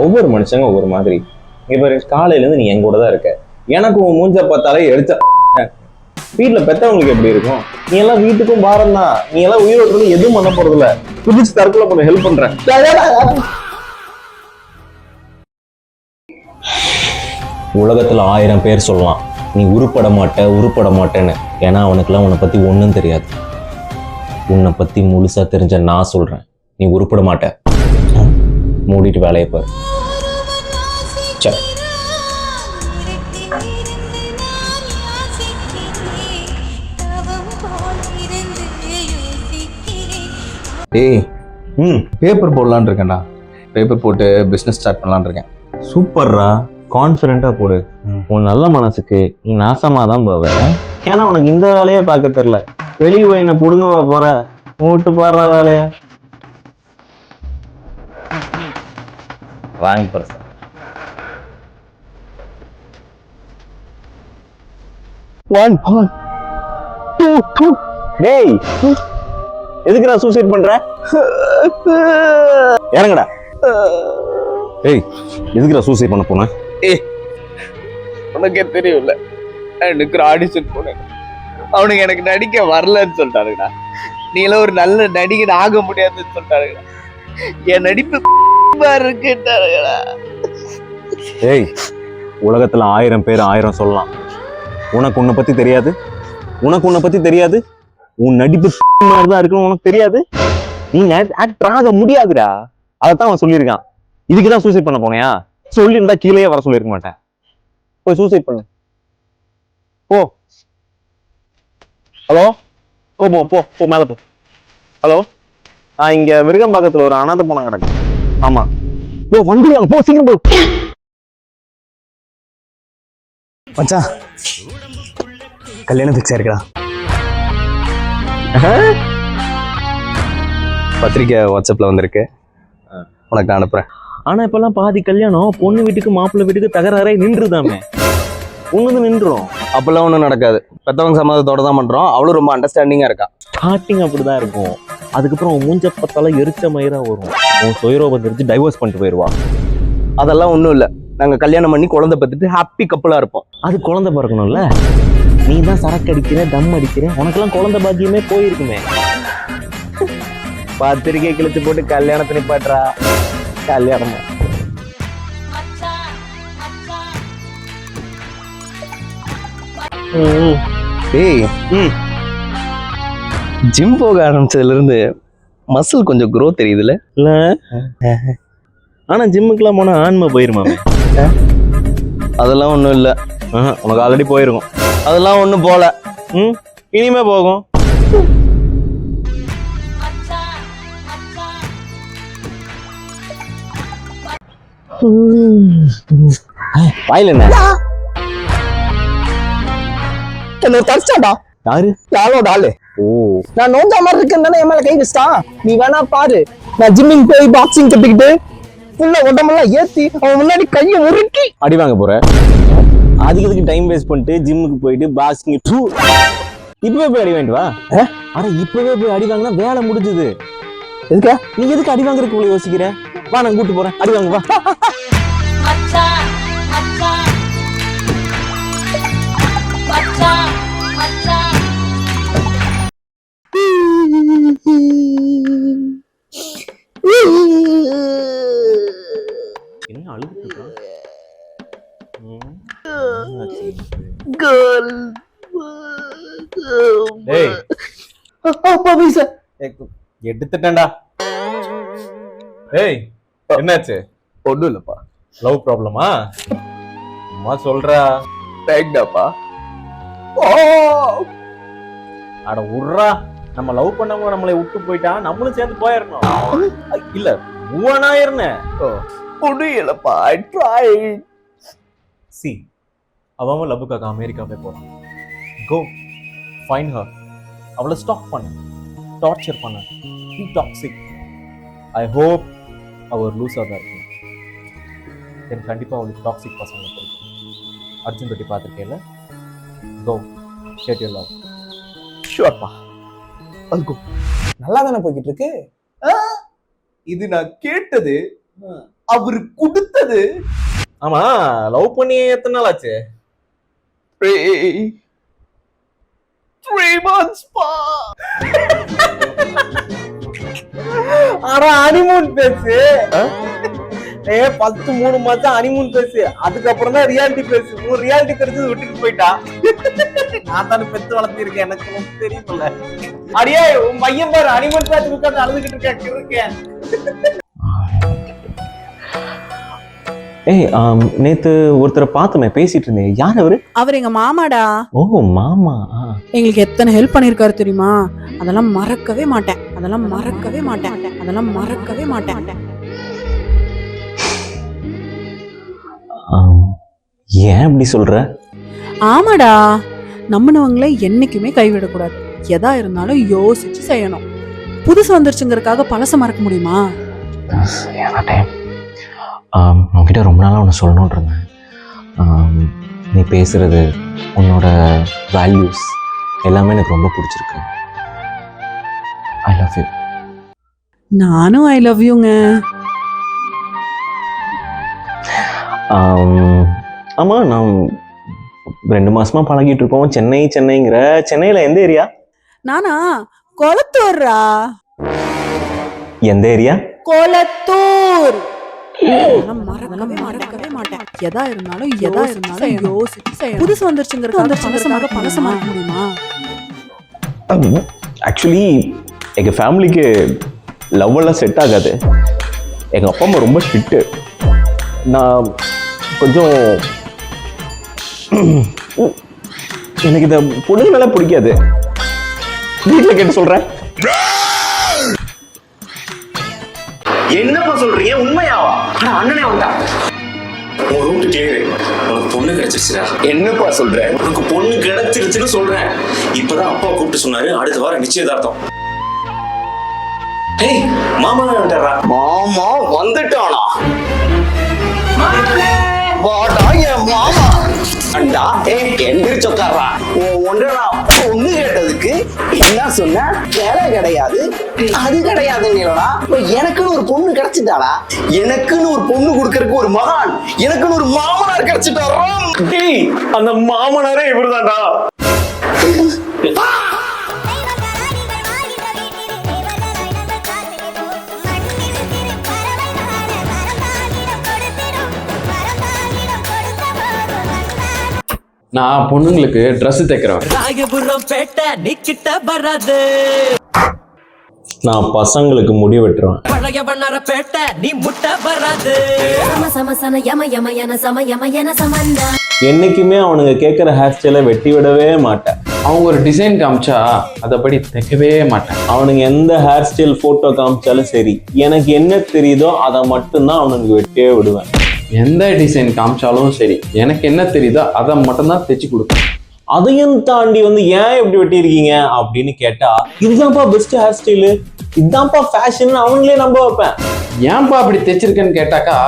ஒவ்வொரு மனுஷங்க ஒவ்வொரு மாதிரி. இங்க பாரு, காலையில இருந்து நீ என் கூட தான் இருக்க. எனக்கு உன் மூஞ்ச பார்த்தாலே எடுத்த. வீட்டுல பெத்தவங்களுக்கு எப்படி இருக்கும்? நீ எல்லாம் வீட்டுக்கும் பாரம் தான். நீ எல்லாம் உயிரோட்டுறது எதுவும் பண்ண போறது இல்ல. புதுச்சு தற்கொலை பண்ண ஹெல்ப் பண்றேன். உலகத்துல 1000 பேர் சொல்லலாம் நீ உருப்பட மாட்டேன்னு. ஏன்னா அவனுக்குலாம் உன்னை பத்தி ஒண்ணும் தெரியாது. உன்னை பத்தி முழுசா தெரிஞ்ச நான் சொல்றேன், நீ உருப்பட மாட்ட. மூடிட்டு வேலையை பாரு. சரி. ஏய், பேப்பர் போடலான்னு இருக்கேன்டா. பேப்பர் போட்டு பிசினஸ் ஸ்டார்ட் பண்ணலான்னு இருக்கேன். சூப்பர்ரா, கான்ஃபிடென்ட்டா போடு. உன் நல்ல மனசுக்கு நீ நாசமா தான் போவ. ஏன்னா உனக்கு இந்த வேலையே பார்க்க தெரியல. வெளியே போய் என்ன புடுங்கவா போற? மூட்டு பாடுற வேலைய வாங்கி போற. டேய், எதுக்கு நான் சூசைட் பண்றேன்? இறங்கடா. ஏய், எதுக்கு நான் சூசைட் பண்ண போனேன்? உனக்கே தெரியும்ல, எனக்கு ஆடிஷன் போனேன். அவனுக்கு எனக்கு நடிக்க வரலன்னு சொல்லிட்டாருடா. நீ எல்லாம் ஒரு நல்ல நடிகை ஆக முடியாதுன்னு சொல்லிட்டாருடா. என் நடிப்பு இருக்குட்டாருடா. ஏய், உலகத்துல 1000 பேர் 1000 சொல்லலாம். உனக்கு உன்னை பத்தி தெரியாது. உன் நடிப்பு மாதிரிதான் இருக்குன்னு உனக்கு தெரியாது. நீ ஆக்டர் ஆக முடியாதுடா. அதைத்தான் அவன் சொல்லியிருக்கான். இதுக்குதான் சூசைட் பண்ண போனியா? சொல்லியிருந்தா கீழே வர சொல்லியிருக்க மாட்டேன். போய் சூசைட் பண்ணு. போ. ஹலோ, போ மேல போ. ஹலோ, இங்க விருகம்பாக்கத்துல ஒரு அனாதை போன கிடக்கு. ஆமா, போ, வந்துடுவாங்க. போ, சீக்கிரம் போ. மச்சான், கல்யாணம் ஃபிக்ஸ் ஆயிருக்கா? பத்திரிக்கை வாட்ஸ்அப்ல வந்திருக்கு, உனக்கு நான் அனுப்புறேன். ஆனா இப்பெல்லாம் பாதி கல்யாணம் பொண்ணு வீட்டுக்கு மாப்பிள்ளை வீட்டுக்கு தகராறே நின்றுதாமே. ஒண்ணுது நின்றுரும். அப்பெல்லாம் ஒன்றும் நடக்காது. பெத்தவங்க சம்மதத்தோட தான் பண்றோம். அவளும் ரொம்ப அண்டர்ஸ்டாண்டிங்கா இருக்கா. ஸ்டார்டிங் அப்படிதான் இருக்கும். அதுக்கப்புறம் உன் மூஞ்ச பார்த்தாலும் எரிச்ச மயிரா வரும். உன் சுயரோபம் தெரிஞ்சு டைவர்ஸ் பண்ணிட்டு போயிடுவா. அதெல்லாம் ஒன்றும் இல்லை. நாங்கள் கல்யாணம் பண்ணி குழந்தை பத்துட்டு ஹாப்பி கப்பலா இருப்போம். அது குழந்தை பிறக்கணும்ல. நீ தான் சரக்கு அடிக்கிற, தம் அடிக்கிற. உனக்கெல்லாம் குழந்தை பாக்கியமே போயிருக்குமே. பத்திரிக்கை கிழிச்சு போட்டு கல்யாணத்தை நிப்பாட்டுறா. கல்யாணம் ஏய் ஜிம் போக ஆரம்பிச்சதுல இருந்து மசில் கொஞ்சம் growth தெரியுதுல்ல? இல்ல ஆனா ஜிம்முக்குலாம் போனா ஆன்மை போயிருமாமே. அதெல்லாம் ஒன்றும் இல்லை. உனக்கு ஆல்ரெடி போயிருக்கும். அதெல்லாம் ஒன்றும் போல. இனிமே போகும். வாயில என்ன? என்ன தடிச்சாடா? யாரு? யாரோட ஆளு? ஓ நான் நோஞ்சா மாதிரி இருக்கேன்னு என் மேல கை வச்சிட்டான். நீ வேணா பாரு, நான் ஜிம்மிங் போய் பாக்ஸிங் கத்துக்கிட்டு ஃபுல்லா உடம்பெல்லாம் ஏத்தி அவன் முன்னாடி கையை உருக்கி அடி வாங்க போற. அதுக்கு டைம் வேஸ்ட் பண்ணிட்டு ஜிம்முக்கு போயிட்டு பாக்ஸிங் இப்பவே போய் அடி வாங்கிட்டு வா. ஆனா இப்பவே போய் அடி வாங்கினா வேலை முடிஞ்சது. எதுக்கா நீ எதுக்கு அடி வாங்குறதுக்கு இவ்வளவு யோசிக்கிற? வா நான் கூட்டு போறேன், அடி வாங்க வா. என்ன அழுதுட்டு இருக்கான்? டேய் எடுத்துட்டேன்டா. ஏய் என்னாச்சு? ஒன்றும் இல்லப்பா. லவ் ப்ராப்ளமா? அம்மா சொல்றா. தேங்க்டாப்பா. அட உர்றா, நம்ம லவ் பண்ணவங்க நம்மளை விட்டு போயிட்டா நம்மளும் சேர்ந்து போயிடணும். இல்ல மூவனாயிருன்னு முடியலப்பா. I try. சி அவன் லவ்வுக்காக அமெரிக்கா போய் போறான். Go find her. அவளை ஸ்டாக் பண்ணு, டார்ச்சர் பண்ணு, பி டாக்ஸிக். ஐ ஹோப் அவர் லூஸாக தான் இருக்கும். தென் கண்டிப்பாக அவளுக்கு டாக்ஸிக் பசங்க பிடிக்கும். அர்ஜுன் ரெட்டி பார்த்துருக்கேன்ல. Go shade your love. ஷூர்ப்பா. அதுக்கு நல்லா தானே போய்கிட்டு இருக்கு. இது நான் கேட்டது, அவரு கொடுத்தது. ஆமா லவ் பண்ணி எத்தனை நாள் ஆச்சு? 3 months பா. ஆனா ஹனிமூன் பேசு. ஃபர்ஸ்ட் 3 மாசம் ஹனிமூன் பேசு, அதுக்கப்புறம் தான் ரியாலிட்டி பேசு. உன் ரியாலிட்டி தெரிஞ்சது விட்டுட்டு போயிட்டா. நான் தானே பெத்து வளர்த்திருக்கேன், எனக்கு ஒன்றும் தெரியுமில்ல. அடியே உன் பையன் பாரு ஹனிமூன் பேசு உட்காந்து அழுதுகிட்டு இருக்கேன். ஏய் நேத்து ஒருத்தரை பார்த்தமே பேசிட்டு இருந்தேன். யார் அவரு? அவர் எங்க மாமாடா. ஓ மாமா. எங்களுக்கு எத்தனை ஹெல்ப் பண்ணிருக்காரு தெரியுமா? அதெல்லாம் மறக்கவே மாட்டேன். அதெல்லாம் மறக்கவே மாட்டேன். அதெல்லாம் மறக்கவே மாட்டேன். ஏன் இப்படி சொல்ற? ஆமாடா, நம்பினவங்களை என்னைக்குமே கைவிடக்கூடாது. எதா இருந்தாலும் யோசிச்சு செய்யணும். புதுசு வந்துருச்சுங்கிறதுக்காக பழச மறக்க முடியுமா? உன்கிட்ட ரொம்ப நாளாக ஒன்று சொல்லணும்னு இருந்தேன். நீ பேசுறது, உன்னோட வேல்யூஸ் எல்லாமே எனக்கு ரொம்ப பிடிச்சிருக்கு. I love you. நானும் ஐ லவ் யூங்க. ஆமா நான் 2 மாசமா பழகிட்டு இருக்கோம். சென்னைங்கிற. சென்னையில எந்த ஏரியா? நானா கொளத்தூர்ரா. எந்த ஏரியா? கொளத்தூர். மறக்கவே மாட்டேன். எதா இருந்தாலும் யோசிச்சு செய்யணும். புதுசு வந்துருச்சுங்கிறதுக்காக பழச மறக்க முடியுமா? ஆக்சுவலி எங்க ஃபேமிலிக்கு லவ் எல்லாம் செட் ஆகாது. எங்க அப்பா அம்மா ரொம்ப ஸ்ட்ரிக்ட். நான் கொஞ்சம் எனக்கு இந்த பொண்ணுங்களெல்லாம் பிடிக்காது. வீட்டில் கேட்டு சொல்றேன். என்னப்பா சொல்றீங்க? உண்மையாவா? ஆனா அண்ணனே வந்தா உன் ரூட் கிளியர். உனக்கு பொண்ணு கிடைச்சிருச்சுடா. என்னப்பா சொல்ற? உனக்கு பொண்ணு கிடைச்சிருச்சுன்னு சொல்றேன். இப்பதான் அப்பா கூப்பிட்டு சொன்னாரு, அடுத்த வாரம் நிச்சயதார்த்தம். ஏய் மாமா வந்துட்டாரா? மாமா வந்துட்டானா? வாடா என் மாமா. அண்டா எந்திரிச்சு உட்கார்றா. ஒன்றா பொண்ணு கேட்டதுக்கு என்ன சொன்ன? வேலை கிடையாது, அது கிடையாது. எனக்குன்னு ஒரு பொண்ணு கிடைச்சிட்டாளா? எனக்குன்னு ஒரு பொண்ணு கொடுக்கறதுக்கு ஒரு மகான், எனக்குன்னு ஒரு மாமனார் கிடைச்சிட்டாரா? அந்த மாமனாரே இவருதான்டா. நான் பொண்ணுங்களுக்கு ட்ரெஸ் தைக்கிறேன். ராயபுரம் பேட்டை நிக்கிட்ட வராது. நான் பசங்களுக்கு முடி வெட்டுறேன். பழைய பண்ணார பேட்டை நீ முட்டை வராது. சமசன யம யம யன சம யம யன சமந்தா. என்னைக்குமே அவனுங்க கேட்குற ஹேர் ஸ்டைலை வெட்டி விடவே மாட்டேன். அவங்க ஒரு டிசைன் காமிச்சா அதைப்படி தைக்கவே மாட்டேன். அவனுங்க எந்த ஹேர் ஸ்டைல் ஃபோட்டோ காமிச்சாலும் சரி, எனக்கு என்ன தெரியுதோ அதை மட்டும்தான் அவனுக்கு வெட்டியே விடுவேன். எந்த டிசைன் காமிச்சாலும் சரி, எனக்கு என்ன தெரியுதோ அதை மட்டும்தான் தைச்சு கொடுப்பேன். அதையும் தாண்டி வந்து ஏன் எப்படி வெட்டியிருக்கீங்க அப்படின்னு கேட்டா, இதுதான்ப்பா பெஸ்ட் ஹேர் ஸ்டைலு, இதுதான்ப்பா ஃபேஷன் அவங்களே நம்ப வைப்பேன். ஏன்பா அப்படி தைச்சிருக்கேன்னு கேட்டாக்கா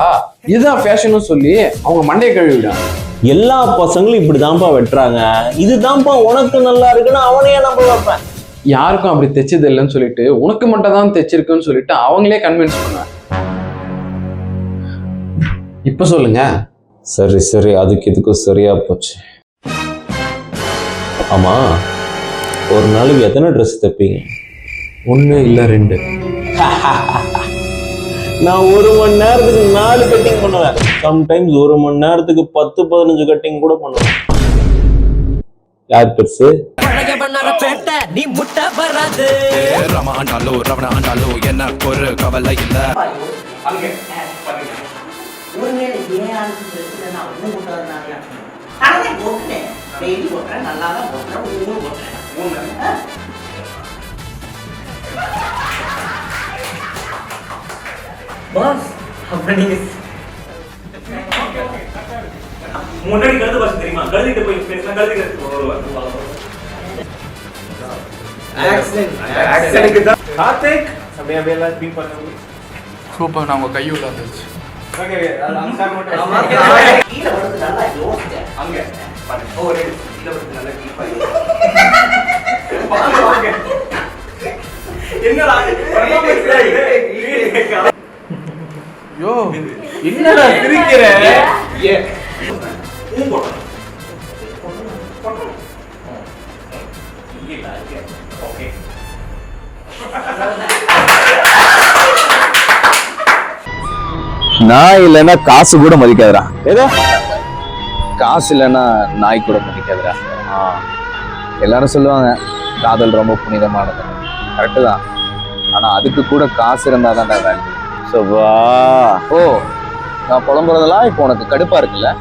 இதுதான் ஃபேஷன்னு சொல்லி அவங்க மண்டையை கழுவிடுவேன். எல்லா பசங்களும் இப்படிதான்ப்பா வெட்டுறாங்க, இதுதான்ப்பா உனக்கு நல்லா இருக்குன்னு அவனையே நம்ப வைப்பேன். யாருக்கும் அப்படி தைச்சது இல்லைன்னு சொல்லிட்டு உனக்கு மட்டும் தான் தைச்சிருக்குன்னு சொல்லிட்டு அவங்களே கன்வின்ஸ் பண்ணுவேன். இப்ப சொல்லுங்க. சரி சரி, அதுக்கு இதுக்கும் சரியா போச்சு. ஆமா, ஒரு நாளைக்கு எத்தனை ட்ரெஸ் தைப்பீங்க? 1 இல்ல 2. நான் 1 மணி நேரத்துக்கு 4 கட்டிங் பண்ணுவேன். சம்டைம்ஸ் 1 மணி நேரத்துக்கு 10-15 கட்டிங் கூட பண்ணுவேன். யார் பெருசு? பழைய பண்ணார பேட்டை நீ முட்டை வராது. ரம ஆண்டாலோ ரவண ஆண்டாலோ எனக்கு ஒரு கவலை இல்ல. முன்னாடி கழுது பாஸ் தெரியுமா? கழுதிட்டு போய் பேசினா கழுதிட்டு கார்த்திக் அப்படியே அப்படியே எல்லாம் ஸ்பீட் பண்ணுங்க. சூப்பர், நான் உங்க கையுள்ள வந்துச்சு. ஓகே அந்த சார் மட்டும் கீழ வந்து நல்லா யோசிச்சேன். அங்க பாருங்க, ஒரு கீழ வந்து நல்லா டீப் ஆயி. வாங்க. என்னடா யோ, என்னடா சிரிக்கிற? ஏ போடு. ஓகே. நாய் இல்லைன்னா காசு கூட மதிக்காதுடா. ஏதோ காசு இல்லைன்னா நாய் கூட மதிக்காதுடா. எல்லாரும் சொல்லுவாங்க காதல் ரொம்ப புனிதமானது. கரெக்டு தான். ஆனா அதுக்கு கூட காசு இருந்தா தான் வேல்யூ. சோவா ஓ, நான் புலம்புறதெல்லாம் இப்போ உனக்கு கடுப்பா இருக்குல்ல?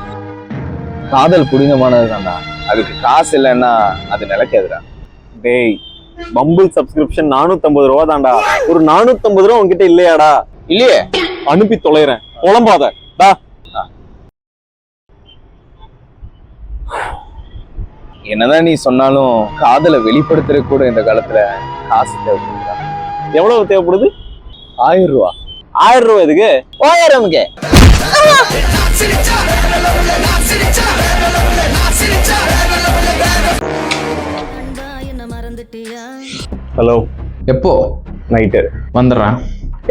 காதல் புனிதமானது தான்டா, அதுக்கு காசு இல்லைன்னா அது நிலைக்காதுடா. டேய், பம்பிள் சப்ஸ்கிரிப்ஷன் 450 ரூபா தான்டா. ஒரு 450 ரூபா உன்கிட்ட இல்லையாடா? இல்லையே, அனுப்பி தொலைறேன், புலம்பாத டா. என்னதான் நீ சொன்னாலும் காதலை வெளிப்படுத்துற கூட இந்த காலத்துல காசு தேவைப்படுதா? எவ்வளவு தேவைப்படுது? 1000 ரூபா. 1000 ரூபா எதுக்கு? 1000க்கு ஹலோ, எப்போ? நைட்டு வந்துடுறேன்.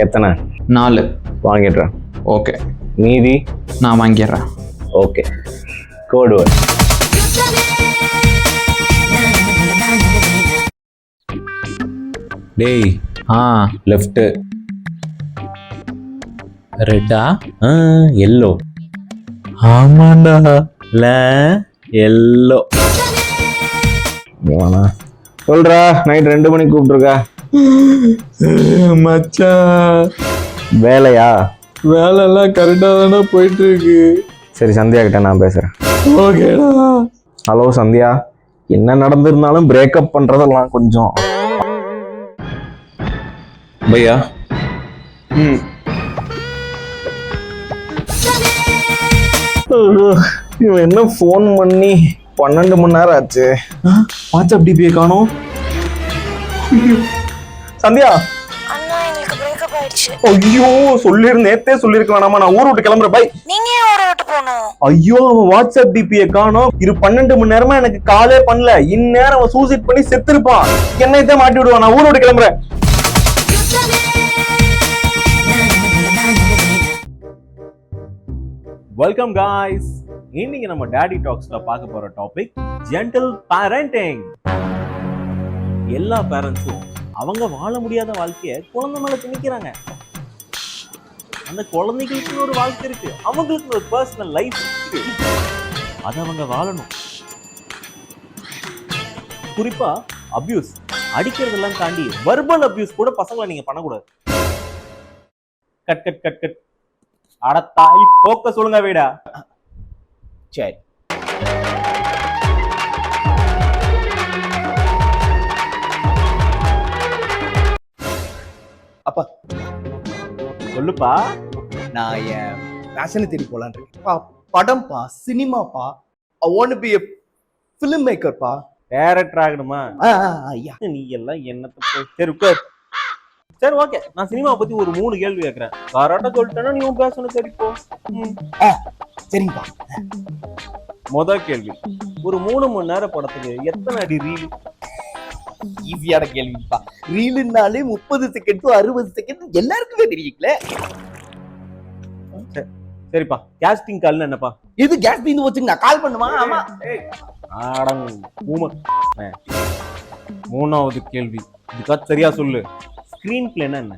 எத்தனை? 4. வாங்கிடுறேன். ஓகே, மீதி நான் வாங்கிடுறேன். ஓகே. Code word. டேய், லெஃப்ட். ரெட்டா? எல்லோ. ஆமாண்டா. ல எல்லோ. சொல்றா, நைட் 2 மணிக்கு கூப்பிட்டுருக்கா. மச்சான், வேலையா? வேலைலாம் கரெக்டாக தானே போயிட்டு இருக்கு. சரி, சந்தியா கிட்ட நான் பேசுறேன். ஓகேடா. ஹலோ சந்தியா, என்ன நடந்திருந்தாலும் பிரேக்கப் பண்றதெல்லாம் கொஞ்சம் பையா. இவன் என்ன ஃபோன் பண்ணி 12 மணி நேரம் ஆச்சு. வாட்ஸ்அப் டிபியை காணோம். சந்தியா, ஐயோ நேத்தே சொல்லிருக்க வேணாமா? நான் ஊர் விட்டு கிளம்புறேன். பை. நீங்க ஊரை விட்டு போகணும். ஐயோ, அவன் வாட்ஸ்அப் டிபியை காணோம். 12 மணி நேரமா எனக்கு காலே பண்ணல. இந்நேரம் அவன் சூசைட் பண்ணி செத்துருப்பான். என்னைத்தான் மாட்டி விடுவான். நான் ஊர் விட்டு கிளம்புறேன். Welcome guys. இன்னைக்கு நம்ம டாடி டாக்ஸ்ல பார்க்க போற டாபிக் ஜென்டில் பேரண்டிங். எல்லா பேரண்ட்ஸும் அவங்க வாழ முடியாத வாழ்க்கைய குழந்தை மேல திணிக்கிறாங்க. அந்த குழந்தைகளுக்கு ஒரு வாழ்க்கை இருக்கு, அவங்களுக்கு ஒரு பர்சனல் லைஃப் இருக்கு. அதை அவங்க வாழணும். குறிப்பா அபியூஸ், அடிக்கிறதெல்லாம் தாண்டி வெர்பல் அபியூஸ் கூட பசங்களை நீங்க பண்ணக்கூடாது. Cut cut cut cut. அட தாய் போக்க சொல்லுங்க வீடா. சரி. அப்பா சொல்லுப்பா. நான் என் பேஷனை தேடி போலான்னு இருக்கேன். படம்பா, சினிமாப்பா. I want to be a film மேக்கர்ப்பா. டைரக்டர் ஆகணுமா? ஐயா நீ எல்லாம் என்னத்த போய். சரி உட்கார். சரி ஓகே, நான் சினிமாவை பத்தி ஒரு 3 கேள்வி கேட்கறேன். கரெக்டா சொல்லிட்டேன்னா நீ உன் பேசணும். சரிப்போ. சரிப்பா. முதல் கேள்வி, ஒரு 3 மணி நேரம் படத்துக்கு எத்தனை அடி ரீல்? ஈஸியான கேள்விப்பா. ரீலுனாலே 30 செகண்ட் டு 60 செகண்ட் எல்லாருக்குமே தெரியுங்களே. சரிப்பா, கேஸ்டிங் கால்னு என்னப்பா? இது கேஸ் தீந்து போச்சுங்க, நான் கால் பண்ணுமா? ஆமா. ஆடங் ஊம. மூணாவது கேள்வி, இதுக்கா சரியா சொல்லு. ஸ்கிரீன் பிளேனா என்ன?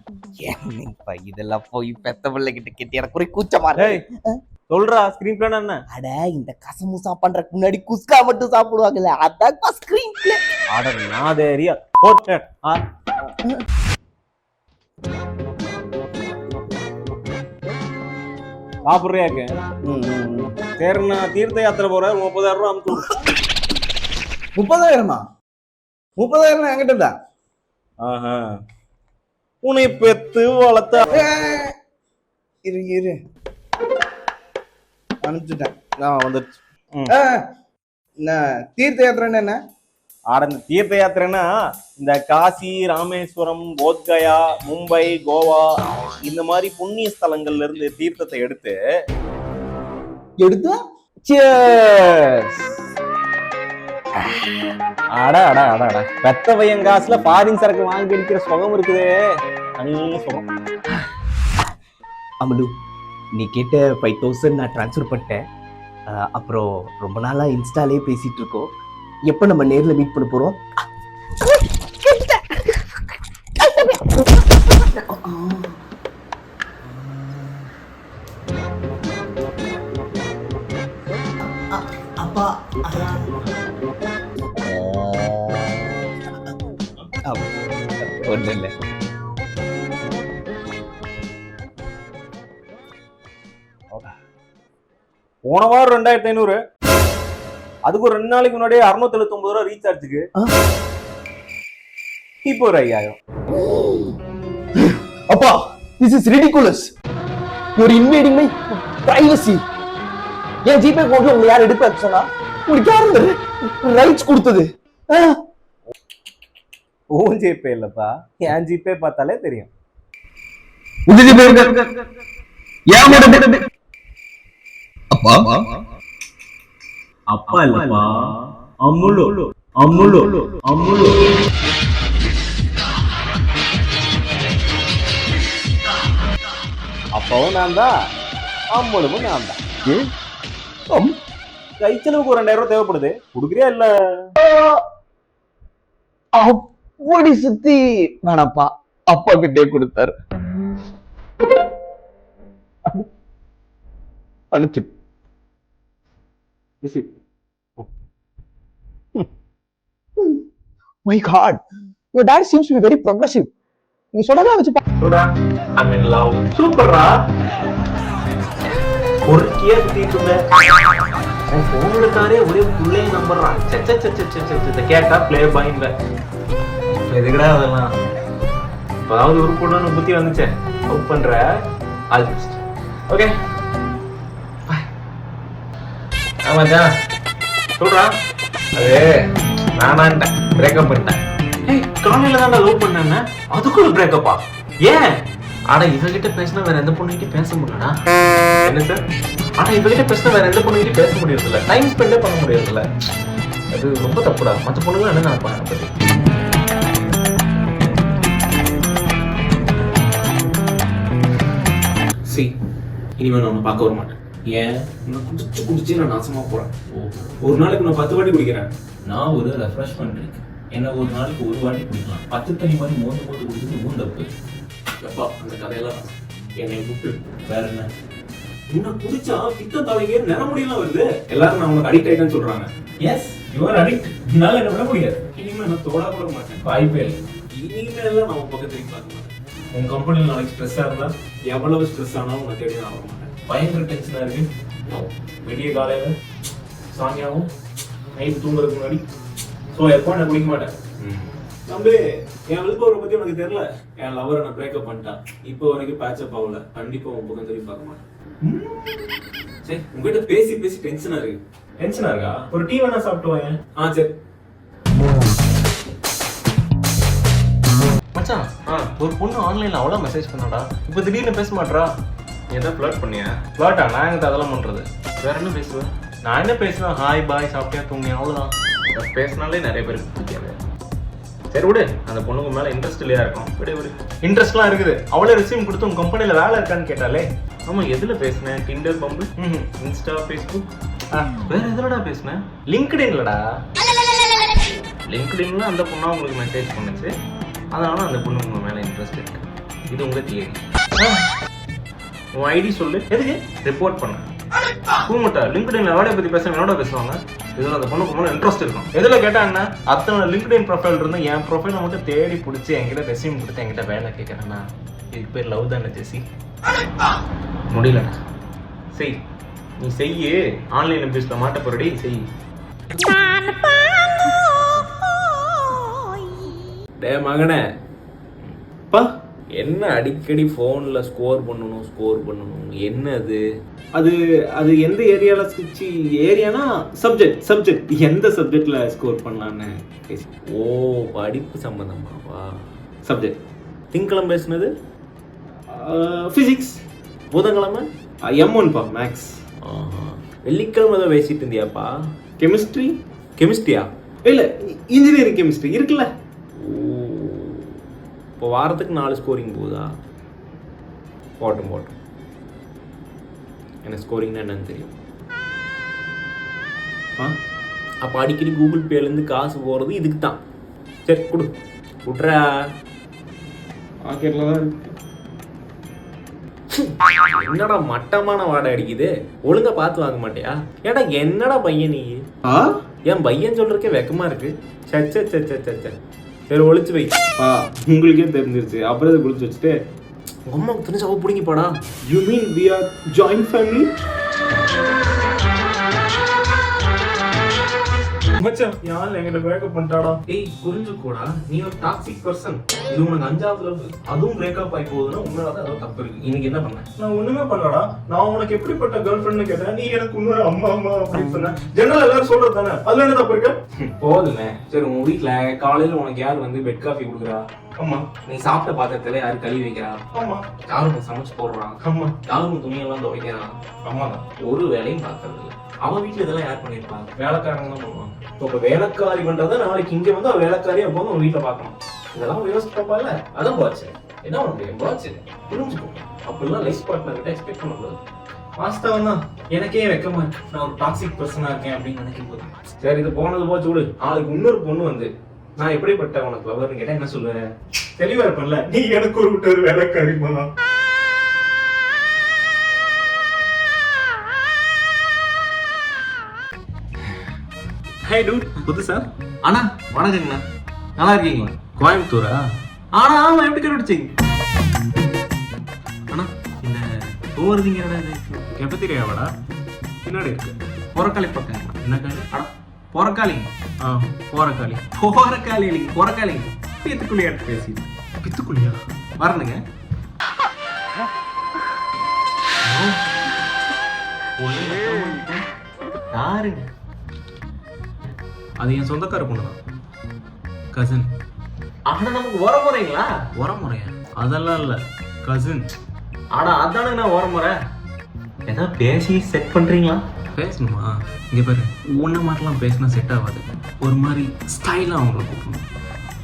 ஏன்ப்பா இதெல்லாம் போய் பெத்த பிள்ளை கிட்ட கேட்டு எனக்கு ஒரு கூச்சமா இருக்கு. சொல்றா, ஸ்கிரீன் பிளேனா என்ன? அட இந்த கசமுசா பண்றதுக்கு முன்னாடி குஸ்கா மட்டும் சாப்பிடுவாங்கல்ல, அதான் ஸ்கிரீன் பிளே. ஆட நாதேரியா போட். சாப்பிடுறியாக்கு? சரி, நான் தீர்த்த யாத்திரை போறேன். 30,000 ரூபா அமுச்சு. 30,000? 30,000 என்கிட்ட இருந்தா? ஆஹா, உன்னை பெத்து வளர்த்த. இரு அனுப்பிச்சுட்டேன். நான் வந்துடுச்சு. தீர்த்த யாத்திரைன்னு என்ன? ஆட இந்த தீர்த்த யாத்திரைன்னா இந்த காசி, ராமேஸ்வரம், போத்கயா, மும்பை, கோவா இந்த மாதிரி புண்ணிய ஸ்தலங்கள்ல இருந்து தீர்த்தத்தை எடுத்து அட அட அட அட பெத்த பையன் காசுல ஃபாரின் சரக்கு வாங்கி அடிக்கிற சுகம் இருக்குதே, தனி சுகம். அமலு, நீ கேட்ட 5,000 நான் ட்ரான்ஸ்ஃபர் பண்ணிட்டேன். அப்புறம் ரொம்ப நாளா இன்ஸ்டாலே பேசிட்டு இருக்கோம். எப்ப நம்ம நேர்ல மீட் பண்ண போறோம்? அப்பா ஒண்ணு இல்லை. போன வாரம் 2,500, அதுக்கு ஒரு 2 நாளைக்கு முன்னாடியே 679 ரூபா ரீசார்ஜுக்கு. இப்போ ஒரு 5,000. அப்பா, this is ridiculous. You're invading my privacy. N GPay அக்கௌண்ட்ல உங்களை யார் எடுக்க சொன்னா? உங்களுக்கு யார் இந்த ரைட்ஸ் கொடுத்தது? ஓன் ஜிபே இல்லப்பா, என் ஜிபே பார்த்தாலே தெரியும். அப்பா அப்பா இல்லப்பா, அம்முலு அம்முலு அம்முலு. அப்பாவும் நான் தான், அம்முலும் நான் தான். கை செலவுக்கு ஒரு 2,000 ரூபாய் தேவைப்படுது, கொடுக்குறியா இல்ல? அப்படி சுத்தி வேணாப்பா, அப்பா கிட்டே கொடுத்தாரு. அனுப்பிச்சு. My God, your dad seems to be very progressive. நீ சொல்றதா வச்சு சொல்றா, I'm in love. சூப்பர்ரா. ஒரு கேஸ் தீட்டுல உன் போனுக்காரே ஒரே புள்ளைய நம்புறான். சச்ச கேட்டா பிளே பாயிண்ட்ல எதுக்குடா அதெல்லாம்? அதாவது ஒரு பொண்ணு புத்தி வந்துச்சே, லவ் பண்ற ஆல் தி பெஸ்ட். ஓகே ஆமாச்சா சொல்றா. அது நானான்ட்டேன், பிரேக்கப் பண்ணிட்டேன். ஏய், காலையில தான் லவ் பண்ணேன், அதுக்குள்ள பிரேக்கப்பா? ஏன்? ஆனா இவகிட்ட பேசினா வேற எந்த பொண்ணுகிட்ட பேச முடியலடா. என்ன சார்? ஆனா இவகிட்ட பேசினா வேற எந்த பொண்ணுகிட்ட பேச முடியறதில்ல, டைம் ஸ்பெண்டே பண்ண முடியறதில்ல. அது ரொம்ப தப்புடா. மற்ற பொண்ணுங்க என்ன நினைப்பாங்க பத்தி? சி, இனிமே நான் பார்க்க வர மாட்டேன். ஏன்? நான் குடிச்சு நான் நாசமா போறேன். ஒரு நாளைக்கு நான் 10 வாட்டி குடிக்கிறேன். நான் ஒரு ரெஃப்ரெஷ்மெண்ட் இருக்கு. என்ன ஒரு நாளைக்கு ஒரு வாட்டி குடிக்கலாம். 10 தண்ணி மாதிரி மோந்து குடிக்கிறது மூணு தப்பு. எப்பா அந்த கதையெல்லாம் என்னை விட்டு வேற என்ன? உன்னை குடிச்சா பித்த தலைங்க நிற முடியலாம் வருது. எல்லாரும் நான் உனக்கு அடிக்ட் ஆயிட்டேன்னு சொல்றாங்க. Yes, your addict. என்னால என்ன பண்ண முடியாது. இனிமேல் நான் தொட கூட மாட்டேன். வாய்ப்பே இல்லை. இனிமேல் நான் உன் பக்கத்துக்கு பார்க்க மாட்டேன். உன் கம்பெனியில் நாளைக்கு ஸ்ட்ரெஸ்ஸாக இருந்தால் எவ்வளவு ஸ்ட்ரெஸ் ஆனாலும் உன்னை தேடி நான் வர மாட்டேன். பயங்கர டென்ஷனாக இருக்கு. விடிய காலையில் சாயங்காலம் நைட்டு தூங்குறதுக்கு முன்னாடி ஸோ எப்போ நான் குடிக்க மாட்டேன். நம்பி என் விழுப்பவரை பற்றி உனக்கு தெரியல. என் லவரை நான் பிரேக்கப் பண்ணிட்டான். இப்போ வரைக்கும் பேட்சப் ஆகல. கண்டிப்பாக உன் பக்கம் திரும்பி பார்க்க மாட்டேன். சரி உங்ககிட்ட பேசி பேசி டென்ஷனாக இருக்கு. டென்ஷனாக இருக்கா? ஒரு டீ வேணா சாப்பிட்டு வாங்க. சரி மச்சான் ஒரு பொண்ணு ஆன்லைனில் அவ்வளோ மெசேஜ் பண்ணாடா, இப்போ திடீர்னு பேச மாட்றா. நீ எதாவது ஃப்ளர்ட் பண்ணியா? ஃப்ளாட்டா? நான் எங்கிட்ட அதெல்லாம் பண்ணுறது. வேற என்ன பேசுவேன்? நான் என்ன பேசுவேன்? ஹாய் பாய் சாப்பிட்டியா தூங்கியா அவ்வளோதான். பேசினாலே நிறைய பேருக்கு பிடிக்காது. சரி விடு, அந்த பொண்ணுக்கு மேலே இன்ட்ரெஸ்ட் இல்லையா இருக்கும். விடு விடு. இன்ட்ரெஸ்ட்லாம் இருக்குது. அவளே ரெஸ்யூம் கொடுத்து உங்கள் கம்பெனியில் வேலை இருக்கான்னு கேட்டாலே. ஆமாம், எதில் பேசினேன்? Tinder, bumble, Insta, Facebook. வேற எதுலடா பேசுனேன்? லிங்க்டின்லடா. லிங்க்டின்ல அந்த பொண்ணா உங்களுக்கு மெசேஜ் பண்ணுச்சு, அதனால அந்த பொண்ணு உங்க மேலே இன்ட்ரெஸ்ட் இருக்கு. இது உங்க தியரி. உன் ஐடி சொல்லு. எதுக்கு? ரிப்போர்ட் பண்ண. கூமட்டா லிங்க்டின்ல வேலையை பற்றி பேச என்னோட பேசுவாங்க. இதில் அந்த பொண்ணுக்கு மேலே இன்ட்ரெஸ்ட் இருக்கும். எதில் கேட்டா என்ன? அத்தனை லிங்க்டின் ப்ரொஃபைல் இருந்தால் என் ப்ரொஃபைலை மட்டும் தேடி பிடிச்சி என்கிட்ட ரெஸ்யூம் கொடுத்து என்கிட்ட வேலை கேட்குறேன்னா இதுக்கு பேர் லவ் தானே ஜெசி? முடியலண்ணா. செய், நீ செய்யு. ஆன்லைன் அபியூஸ்ல மாட்ட போறடி, செய். டே மகனே, பா என்ன அடிக்கடி ஃபோனில் ஸ்கோர் பண்ணணும் என்ன அது அது எந்த ஏரியாவில் ஸ்விட்ச் ஏரியானா சப்ஜெக்ட் எந்த சப்ஜெக்டில் ஸ்கோர் பண்ணலான்னு பேசி. ஓ, படிப்பு சம்மந்தமாவா? சப்ஜெக்ட். திங்கக்கிழமை பேசுனது ஃபிசிக்ஸ், புதன்கிழமை M1பா மேக்ஸ். வெள்ளிக்கிழமை தான் பேசிட்டு இருந்தியாப்பா கெமிஸ்ட்ரியா? இல்லை, இன்ஜினியரிங் கெமிஸ்ட்ரி இருக்குல்ல. இப்போ வாரத்துக்கு 4 ஸ்கோரிங் போகுதா? போட்டும் எனக்கு ஸ்கோரிங்னா என்னன்னு தெரியும். அப்போ அடிக்கடி கூகுள் பேலேருந்து காசு போகிறது இதுக்கு தான். சரி விட்றா. பாக்கெட்டில் தான் இருக்கு. என்னடா மட்டமான வாடை அடிக்குது. ஒழுங்கா பார்த்து வாங்க மாட்டியா? ஏடா என்னடா பையன் நீ? என் பையன் சொல்றதுக்கே வெக்கமா இருக்கு. சரி ஒழிச்சு வை. உங்களுக்கே தெரிஞ்சிருச்சு, அப்புறம் இதை குளிச்சு வச்சுட்டு அம்மாவுக்கு தெரிஞ்சு அவ பிடிங்கி போடா. You mean we are joint family? மச்சான் யார் என்கிட்ட பிரேக்கப் பண்ணிட்டாடா. ஏய் புரிஞ்சுக்கூடா, நீ ஒரு டாக்ஸிக் பர்சன். இது உனக்கு 5வது லவ். அதுவும் பிரேக்கப் ஆகி போகுதுன்னா உன்னோட ஏதோ தப்பு இருக்கு. இன்னைக்கு என்ன பண்ண? நான் ஒண்ணுமே பண்ணலடா. நான் உனக்கு எப்படிப்பட்ட கேர்ள் ஃப்ரெண்ட்னு கேட்டேன். நீ எனக்கு இன்னொரு அம்மா அப்படின்னு சொன்ன. ஜெனரல் எல்லாரும் சொல்றது தானே, அதுல என்ன தப்பு இருக்கு? போதுமே. சரி உங்க வீட்டுல காலையில உனக்கு யார் வந்து பெட் காஃபி கொடுக்குறா? அம்மா. நீ சாப்பிட்ட பாத்திரத்துல யாரு கழுவி வைக்கிறா? அம்மா. யாரும் சமைச்சு போடுறான்? அம்மா. யாரும் துணியெல்லாம் துவைக்கிறான்? அம்மா தான். ஒரு வேலையும் பார்க்கறது இல்லை. அவன் வீட்டுல இதெல்லாம் யார் பண்ணிருப்பாங்க? வேலைக்காரங்க தான் பண்ணுவாங்க. இப்போ வேலைக்காரி பண்றத நாளைக்கு இங்க வந்து அவன் வேலைக்காரியா போது உங்க வீட்டுல பார்க்கணும். இதெல்லாம் யோசிக்கப்பா இல்ல. அதான் போச்சு. என்ன பண்ண முடியும்? போச்சு. புரிஞ்சுக்கோ. அப்படிலாம் லைஃப் பார்ட்னர் கிட்ட எக்ஸ்பெக்ட் பண்ணக்கூடாது. வாஸ்தவம் தான். எனக்கே வெக்கமா இருக்கு. நான் ஒரு டாக்ஸிக் பர்சனா இருக்கேன் அப்படின்னு நினைக்கும் போது. சரி இது போனது போச்சு விடு. நாளைக்கு இன்னொரு பொண்ணு வந்து நான் எப்படிப்பட்ட உனக்கு லவர்னு கேட்டா என்ன சொல்லுவேன்? தெளிவா இருப்பேன்ல. நீ எனக்கு ஒரு விட்டு வேலைக்காரிமா. ஹே டூட், புதுசா? அண்ணா வணக்கங்கண்ணா, நல்லா இருக்கீங்களா? கோயம்புத்தூரா? ஆமா, எப்படி கண்டுபிடிச்சிங்க? அண்ணா இந்த போறதுங்க கெப்பத்திரியாவாடா? பின்னாடி இருக்கு பொறக்காளி பக்கம். என்ன காலி? அடா பொறக்காளிங்க. போறக்காளி இல்லைங்க, பொறக்காளிங்க. பித்துக்குள்ளியா பேசி. பித்துக்குள்ளியா வரணுங்க. யாருங்க அது? என் சொந்தக்கார பொண்ணு தான், கசின். ஆனா நமக்கு உரமுறைங்களா? உரமுறையா? அதெல்லாம் இல்ல, கசின். ஆனா அதானே நான் உரமுறை. ஏதாவது பேசி செட் பண்றீங்களா? பேசணுமா? இங்க பாரு, ஒன்ன மாதிரிலாம் பேசினா செட் ஆகாது. ஒரு மாதிரி ஸ்டைலா அவங்கள கூப்பிடணும்.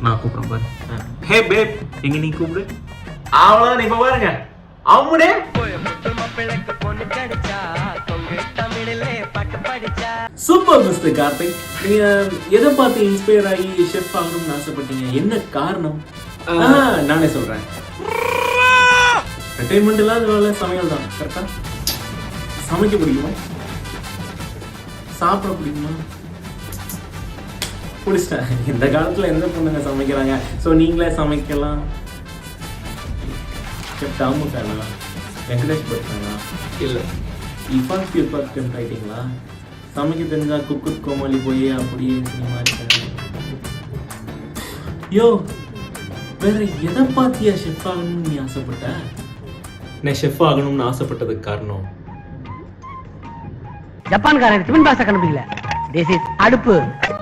நான் கூப்பிடுறேன் பாரு. ஹே பேப், எங்க நீ கூப்பிடு. அவ்வளவுதான். இப்ப பாருங்க, அவனே சூப்பர் மிஸ்டர் கார்த்திக். நீங்க எதை பார்த்து இன்ஸ்பயர் ஆகி ஷெஃப் ஆகணும்னு ஆசைப்பட்டீங்க? என்ன காரணம்? நானே சொல்றேன். என்டர்டைன்மெண்ட் இல்லாத வேலை சமையல் தான். கரெக்டா? சமைக்க பிடிக்குமா? சாப்பிட பிடிக்குமா? பிடிச்சிட்டேன். இந்த காலத்தில் எந்த பொண்ணுங்க சமைக்கிறாங்க? ஸோ நீங்களே சமைக்கலாம். டாமு ஃபேனா, வெங்கடேஷ் பட்டானா, இல்லை இஃபான் பியூப்பர் டெம்ட் ஆகிட்டீங்களா? சமைக்க தெரிஞ்சா குக்குத் கோமாளி போய் அப்படியே சினிமா யோ வேற எதை பார்த்தியா ஷெஃப் ஆகணும்னு நீ ஆசைப்பட்ட? நான் ஷெஃப் ஆகணும்னு ஆசைப்பட்டதுக்கு காரணம் ஜப்பான்காரன் சிமெண்ட் பாக்ஸை கண்டுபிடிக்கல. திஸ் இஸ் அடுப்பு.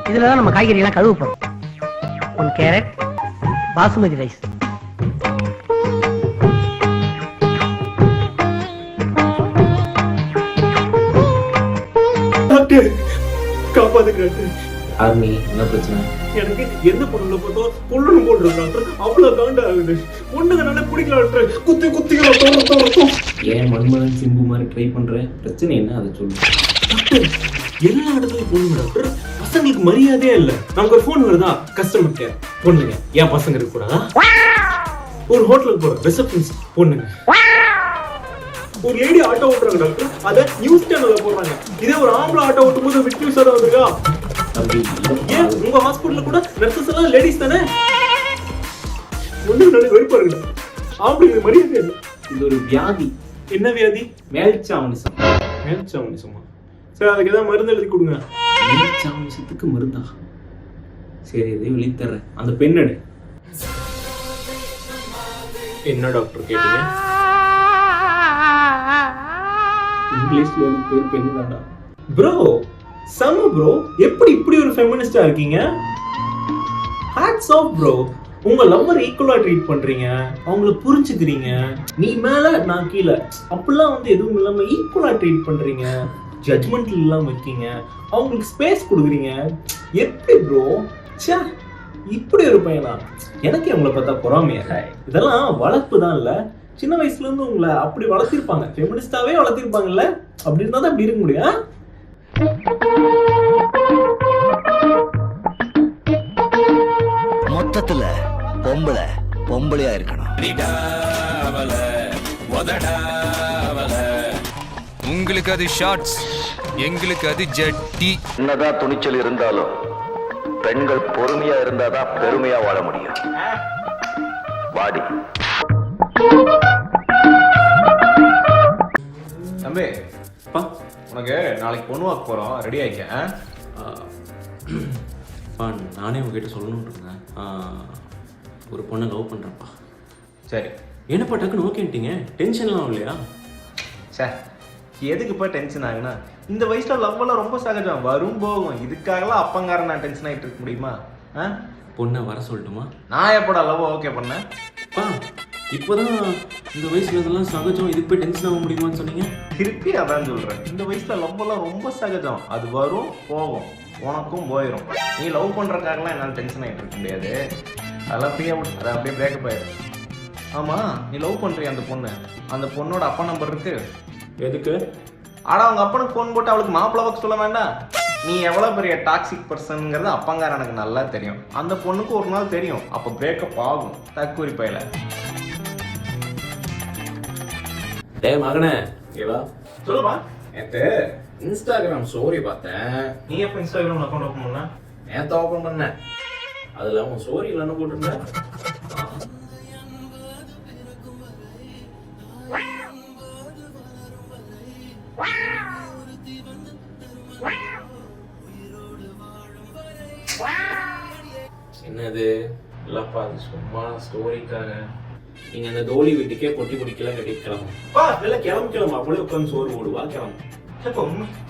இதுலதான் நம்ம காய்கறி எல்லாம் கழுவ போறோம். 1 கேரட் பாசுமதி ரைஸ். டாக்டர் காப்பாத்துக்கு. ஆர்மி என்ன பிரச்சனை? எனக்கு எந்த பொண்ணுல போட்டோ பொண்ணுன்னு போடுறோம் டாக்டர். அவ்வளவு காண்டா ஆகுது. பொண்ணுங்க நல்லா பிடிக்கல டாக்டர். குத்தி குத்தி ஏன் மன்மதன் சிம்பு மாதிரி ட்ரை பண்றேன்? பிரச்சனை என்ன அதை சொல்லு டாக்டர். எல்லா இடத்துலயும் பொண்ணுங்க டாக்டர். பசங்களுக்கு மரியாதையே இல்லை. நமக்கு ஒரு ஃபோன் வருதா, கஸ்டமர் கேர் பொண்ணுங்க. ஏன் பசங்க இருக்க கூடாதா? ஒரு ஹோட்டலுக்கு போறோம், ரிசப்ஷனிஸ்ட் பொண்ணுங்க. ஒரு லேடி ஆட்டோ ஓட்டுறாங்க டாக்டர், அதை நியூஸ் சேனல்ல போடுறாங்க. இதே ஒரு ஆம்பளை ஆட்டோ ஓட்டும் போது விட் நியூஸ் வந்திருக்கா? ஏன் உங்க ஹாஸ்பிட்டல்ல கூட நர்சஸ் எல்லாம் லேடிஸ் தானே? ஒண்ணு நல்ல வெறுப்பா இருக்கு. ஆம்பளைங்களுக்கு மரியாதை இல்லை. இது ஒரு வியாதி. என்ன வியாதி? மேல்சாவனிசம். மேல்சாவனிசமா? சரி, அதுக்கு ஏதாவது மருந்து எழுதி கொடுங்க. மேல்சாவனிசத்துக்கு மருந்தா? சரி, எதையும் எழுதி தர்றேன். அந்த பெண் எடு. என்ன டாக்டர் கேட்டீங்க? இங்கிலீஷ்ல பேர் பெண் தானா? ப்ரோ சம ப்ரோ, எப்படி இப்படி ஒரு ஃபெமினிஸ்டா இருக்கீங்க? Hats off bro. உங்க லவ்வர் ஈக்குவலா ட்ரீட் பண்றீங்க, அவங்கள புரிஞ்சுக்கிறீங்க. நீ மேல நான் கீழே அப்படிலாம் வந்து எதுவும் இல்லாம ஈக்குவலா ட்ரீட் பண்றீங்க. ஜட்மெண்ட் இல்லாம இருக்கீங்க, அவங்களுக்கு ஸ்பேஸ் கொடுக்குறீங்க. எப்படி ப்ரோ? ச்சே, இப்படி ஒரு பையனா? எனக்கு உங்களை பார்த்தா பொறாமையா? இதெல்லாம் வளர்ப்பு தான் இல்ல. சின்ன வயசுல இருந்து உங்களை அப்படி வளர்த்திருப்பாங்க, ஃபெமினிஸ்டாவே வளர்த்திருப்பாங்கல்ல. அப்படி இருந்தா தான் அப்படி இருக்க முடியும். மொத்தத்துல பொம்பளையா இருக்கணும். உங்களுக்கு அது ஷார்ட்ஸ், எங்களுக்கு அது ஜட்டி. என்னதான் துணிச்சல் இருந்தாலும் பெண்கள் பொறுமையா இருந்தாதான் பெருமையா வாழ முடியும். வாடி தம்பி, உனக்கு நாளைக்கு பொண்ணு வாக்க போறோம், ரெடி ஆயிக்க. நானே உங்ககிட்ட சொல்லணும்னு இருந்தேன். ஒரு பொண்ணை லவ் பண்றேன்ப்பா. சரி, என்னப்பா டக்குன்னு ஓகேன்ட்டீங்க? டென்ஷன்லாம் இல்லையா? சார், எதுக்குப்பா டென்ஷன் ஆகுனா? இந்த வயசுல லவ் எல்லாம் ரொம்ப சகஜம், வரும் போகும். இதுக்காகலாம் அப்பங்காரன் நான் டென்ஷன் ஆகிட்டு இருக்க முடியுமா? பொண்ணை வர சொல்லட்டுமா? நான் எப்படா லவ் ஓகே பண்ணேன்? இப்போதான் இந்த வயசுல இதெல்லாம் சகஜம், இதுக்கு போய் டென்ஷன் ஆக முடியுமான்னு சொன்னீங்க. திருப்பி அதான் சொல்றேன், இந்த வயசுல லவ் எல்லாம் ரொம்ப சகஜம். அது வரும் போகும், உனக்கும் போயிடும். நீ லவ் பண்றதுக்காகலாம் என்னால் டென்ஷன் ஆகிட்டு இருக்க முடியாது. அதெல்லாம் ஃப்ரீயா விட்டு அதை அப்படியே பிரேக்கப் ஆயிடும். ஆமா, நீ லவ் பண்றிய அந்த பொண்ணு, அந்த பொண்ணோட அப்பா நம்பர் இருக்கு? எதுக்கு? ஆனா அவங்க அப்பனுக்கு ஃபோன் போட்டு அவளுக்கு மாப்பிள்ளை வாக்கு சொல்ல வேண்டாம்? நீ எவ்வளவு பெரிய டாக்ஸிக் பர்சன்ங்கிறது அப்பங்கார எனக்கு நல்லா தெரியும். அந்த பொண்ணுக்கு ஒரு நாள் தெரியும், அப்ப பிரேக்கப் ஆகும். தற்கூரி பையில. டேய் மகனே, சொல்லுப்பா. நேற்று இன்ஸ்டாகிராம் ஸ்டோரி பார்த்தேன். நீ எப்போ இன்ஸ்டாகிராம் அக்கௌண்ட் ஓப்பன் பண்ண? நேற்று ஓப்பன் பண்ணேன். அதில் உன் ஸ்டோரி இல்லைன்னு போட்டிருந்தேன். என்னது? இல்லப்பா, அது சும்மா ஸ்டோரிக்காக. நீங்க அந்த தோழி வீட்டுக்கே பொட்டி பொடிக்கலாம் கட்டிட்டு கிளம்பும். இல்லை கிளம்பு, அப்படியே உட்காந்து சோறு போடுவா, கிளம்பு.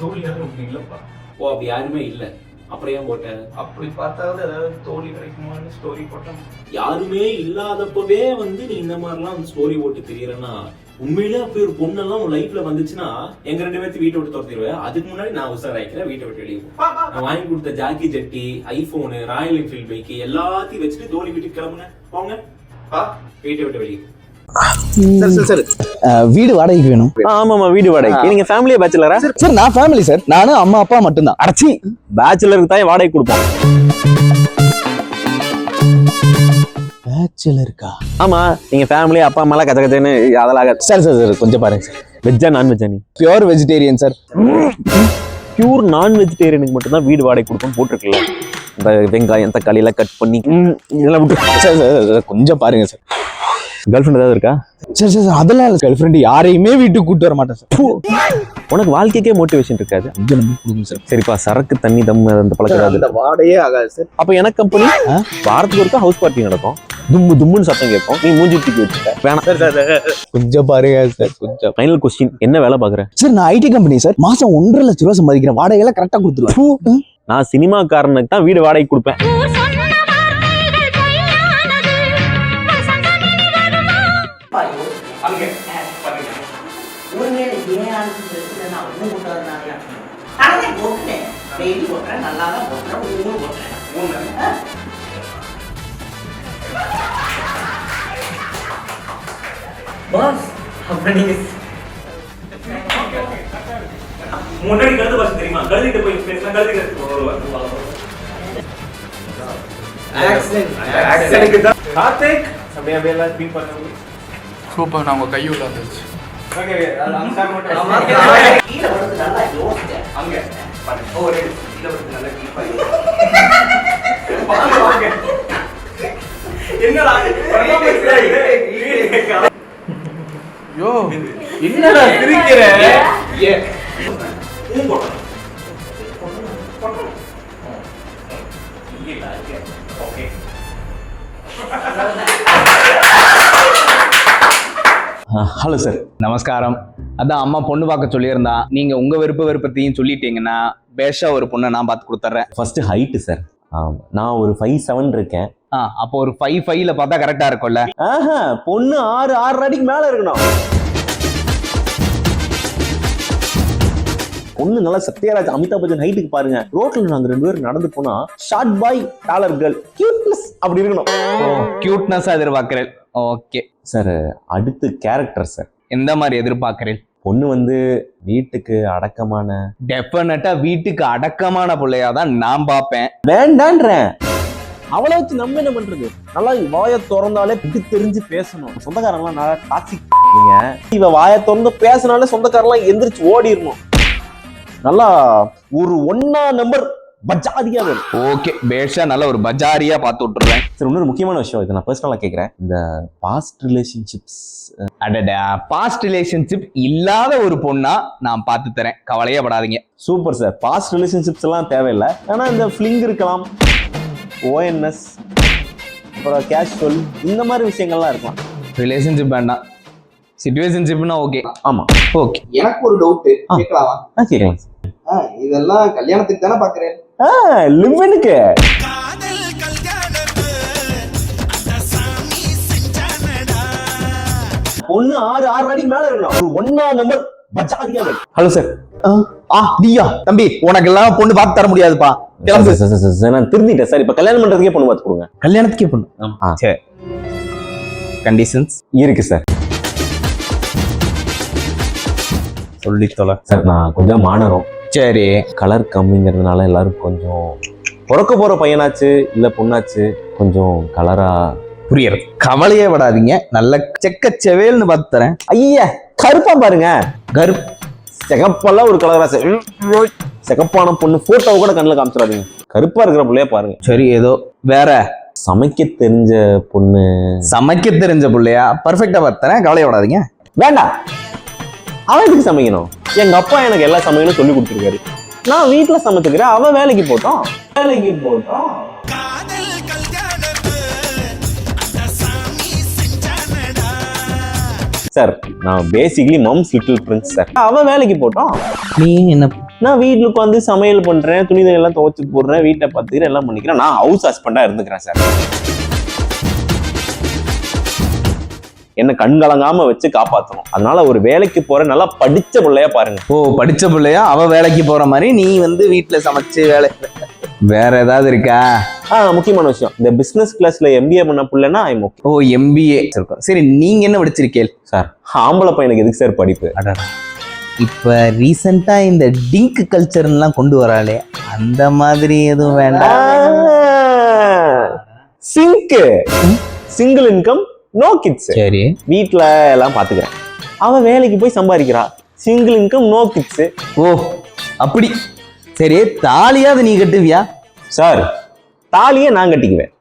தோழி யாரும் இல்லப்பா. ஓ, அப்படி யாருமே இல்லை, அப்புறம் ஏன் போட்ட? அப்படி பார்த்தாவது ஏதாவது தோழி கிடைக்குமான்னு ஸ்டோரி போட்டேன். யாருமே இல்லாதப்பவே வந்து நீ இந்த மாதிரிலாம் ஸ்டோரி போட்டு தெரியறேன்னா, உண்மையிலே அப்படி ஒரு பொண்ணெல்லாம் உன் லைஃப்ல வந்துச்சுன்னா எங்க 2 பேர்த்து வீட்டை விட்டு துரத்திடுவேன். அதுக்கு முன்னாடி நான் உசாராய்க்கிறேன், வீட்டை விட்டு வெளியே. நான் வாங்கி கொடுத்த ஜாக்கி ஜட்டி, ஐபோனு, ராயல் என்ஃபீல்ட் பைக் எல்லாத்தையும் வச்சுட்டு தோழி வீட்டுக்கு கிளம்புங்க, போங்க, வீட்டை விட்டு வெளியே. சார், வீடு வாடகைக்கு வேணும். ஆமாமா, வீடு வாடகை. நீங்க ஃபேமிலியா பேச்சுலரா? சார், நான் ஃபேமிலி சார். நானும் அம்மா அப்பா மட்டும்தான். அடச்சி, பேச்சுலருக்கு தான் வாடகை கொடுப்போம். பேச்சுலருக்கா? ஆமா, நீங்க ஃபேமிலி அப்பா அம்மா எல்லாம் கச்சன்னு அதெல்லாம். சார் சார் சார் கொஞ்சம் பாருங்க சார். வெஜ்ஜா நான் வெஜ்ஜா? நீ பியூர் வெஜிடேரியன் சார். பியூர் நான் வெஜிடேரியனுக்கு மட்டும்தான் வீடு வாடகை கொடுப்போம் போட்டிருக்கல. இந்த வெங்காயம் தக்காளி எல்லாம் கட் பண்ணி இதெல்லாம் விட்டு சார் கொஞ்சம் பாருங்க சார். கேர்ள் ஃப்ரெண்ட் ஏதாவது இருக்கா? சார் அதெல்லாம் இல்லை. கேர்ள் ஃப்ரெண்டு யாரையுமே வீட்டுக்கு கூப்பிட்டு வர மாட்டேன் சார். உனக்கு வாழ்க்கைக்கே மோட்டிவேஷன் இருக்காது. கொஞ்சம் நம்பி கொடுங்க சார். சரிப்பா, சரக்கு தண்ணி தம் அந்த பழக்கம் அந்த வாடையே ஆகாது சார். அப்ப எனக்கு கம்பெனி வாரத்துக்கு ஒருக்கா ஹவுஸ் பார்ட்டி நடக்கும். தும்முன்னு சத்தம் கேட்கும். நீ மூஞ்சி தூக்கி வச்சுட்ட. வேணாம் சார் கொஞ்சம் பாருங்க சார். கொஞ்சம். ஃபைனல் கொஸ்டின், என்ன வேலை பாக்குறேன்? சார் நான் ஐடி கம்பெனி சார். மாசம் 1.5 லட்சம் ரூபாய் சம்பாதிக்கிறேன். வாடகையெல்லாம் கரெக்டா கொடுத்துருவேன். நான் சினிமாக்காரனுக்கு தான் வீடு வாடகை கொடுப்பேன். முன்னாடி கழுது பாசம் தெரியுமா? கழுதிட்டு போய் பேசலாம். கழுதிட்டு சூப்பர், நான் உங்க கையை உள்ள வந்துருச்சு. யோ என்னடா சிரிக்கிற? Hello sir. நமஸ்காரம். அதான் அம்மா பொண்ணு பார்க்க சொல்லியிருந்தா. நீங்க உங்க விருப்பத்தையும் சொல்லிட்டீங்கன்னா பேஷா ஒரு பொண்ணை நான் பார்த்து கொடுத்துட்றேன். First height sir. நான் ஒரு 5'7" இருக்கேன். அப்போ ஒரு 5'5" பார்த்தா கரெக்டா இருக்கும்ல? பொண்ணு 6 அடிக்கு மேல இருக்கணும். பொண்ணு நல்லா சத்யராஜ் அமிதாப் பச்சன் ஹைட்டுக்கு பாருங்க. ரோட்ல நாங்க 2 பேரும் நடந்து போனா ஷார்ட் பாய் டாலர் கேர்ள் கியூட்னஸ் அப்படி இருக்கணும். கியூட்னஸ் எதிர்பார்க்கிறேன். Okay sir. அடுத்து கேரக்டர் சார். எந்த மாதிரி எதிர்பார்க்கிறேன்? பொண்ணு வந்து வீட்டுக்கு அடக்கமான. டெஃபினட்டா வீட்டுக்கு அடக்கமான பிள்ளையாதான் நான் பார்ப்பேன். வேண்டான்றேன். அவளை வச்சு நம்ம என்ன பண்றது? நல்லா வாயை திறந்தாலே விட்டு தெரிஞ்சு பேசணும். சொந்தக்காரங்களாம் நல்லா டாக்ஸிக். நீங்க இவ வாயை திறந்து பேசினாலே சொந்தக்காரெல்லாம் எந்திரிச்சு ஓடிடணும். நல்லா ஒரு 1 நம்பர் பஜாரியா வேணும். ஓகே பேஷா நல்ல ஒரு பஜாரியா பார்த்து விட்டுருவேன். சரி, இன்னொரு முக்கியமான விஷயம், இதை நான் பர்சனலா கேட்கிறேன். இந்த பாஸ்ட் ரிலேஷன்ஷிப்ஸ் பாஸ்ட் ரிலேஷன்ஷிப் இல்லாத ஒரு பொண்ணா நான் பார்த்து தரேன். கவலையே படாதீங்க. Super sir. பாஸ்ட் ரிலேஷன்ஷிப்ஸ் எல்லாம் தேவையில்லை. ஆனா இந்த ஃபிளிங் இருக்கலாம், ONS, அப்புறம் கேஷுவல், இந்த மாதிரி விஷயங்கள்லாம் இருக்கலாம். ரிலேஷன்ஷிப் வேண்டாம், சிச்சுவேஷன்ஷிப்னா ஓகே. ஆமா ஓகே. எனக்கு ஒரு டவுட் கேட்கலாமா? கேட்கலாம். இதெல்லாம் கல்யாணத்துக்கு தானே பாக்குறேன். லிவனுக்கு பொண்ணு 6 அடி மேல இருக்கணும். ஒரு 1 நம்பர் பஜாரியா வேணும். Hello sir. நீயா தம்பி? உனக்கு எல்லாம் பொண்ணு பார்த்து தர முடியாதுப்பா. நான் திருந்திட்டேன் சார். இப்ப கல்யாணம் பண்றதுக்கே பொண்ணு பார்த்து கொடுங்க. கல்யாணத்துக்கே பொண்ணு? சரி. கண்டிஷன்ஸ் இருக்கு சார். சொல்லி தொலை சார். நான் கொஞ்சம் மாணவரும். சரி. கலர் கம்மிங்கிறதுனால எல்லாரும் கொஞ்சம் பிறக்க போற பையனாச்சு இல்ல பொண்ணாச்சு கொஞ்சம் கலரா புரியுது. கவலையே படாதீங்க, நல்ல செக்க செவேல்னு பார்த்து தரேன். ஐயா கருப்பா பாருங்க. சிகப்பெல்லாம் ஒரு கலரா சார். சிகப்பான பொண்ணு போட்டோ கூட கண்ணில் காமிச்சிடாதீங்க. கருப்பா இருக்கிற பிள்ளைய பாருங்க. சரி. ஏதோ வேற சமைக்க தெரிஞ்ச பொண்ணு. சமைக்க தெரிஞ்ச பிள்ளையா? பர்ஃபெக்டா பார்த்து தரேன், கவலையே படாதீங்க. வேண்டாம், அவன் எதுக்கு சமைக்கணும்? எங்க அப்பா எனக்கு எல்லா சமையலும் சொல்லி கொடுத்துருக்காரு. நான் வீட்டுல சமைச்சுக்கிறேன், அவன் வேலைக்கு போட்டோம். சார், நான் basically mumps little Prince sir. அவன் வேலைக்கு போட்டோம். நீ என்ன? நான் வீட்டுல உட்காந்து சமையல் பண்றேன், துணிதை எல்லாம் துவைச்சு போடுறேன், வீட்டை பார்த்துக்கிறேன், எல்லாம் பண்ணிக்கிறேன். நான் ஹவுஸ் ஹஸ்பண்டா இருந்துக்கிறேன் சார். என்ன கண் கலங்காம வச்சு காப்பாற்றணும். அதனால ஒரு வேலைக்கு போற நல்லா படிச்ச பிள்ளையா பாருங்க. படிச்ச பிள்ளையா? அவ வேலைக்கு போற மாதிரி நீ வந்து வீட்டுல சமைச்சு வேலை. வேற ஏதாவது இருக்கா? முக்கியமான விஷயம், இந்த பிசினஸ் கிளாஸ்ல MBA பண்ண பிள்ளைன்னா ஐம் ஓகே. MBA இருக்கும். சரி, நீங்க என்ன படிச்சிருக்கீங்க சார்? ஆம்பளை பையனுக்கு எதுக்கு சார் படிப்பு? இப்ப ரீசெண்டா இந்த டிங்க் கல்ச்சர்லாம் கொண்டு வராளே, அந்த மாதிரி எதுவும் வேண்டாம். Single income, no kids. சரி. வீட்டுல எல்லாம் பாத்துக்கிறேன். அவன் வேலைக்கு போய் சம்பாதிக்கிறா. Single income, no kids. அப்படி. சரி, தாலியாவது நீ கட்டுவியா? சார், தாலியை நான் கட்டிக்குவேன்.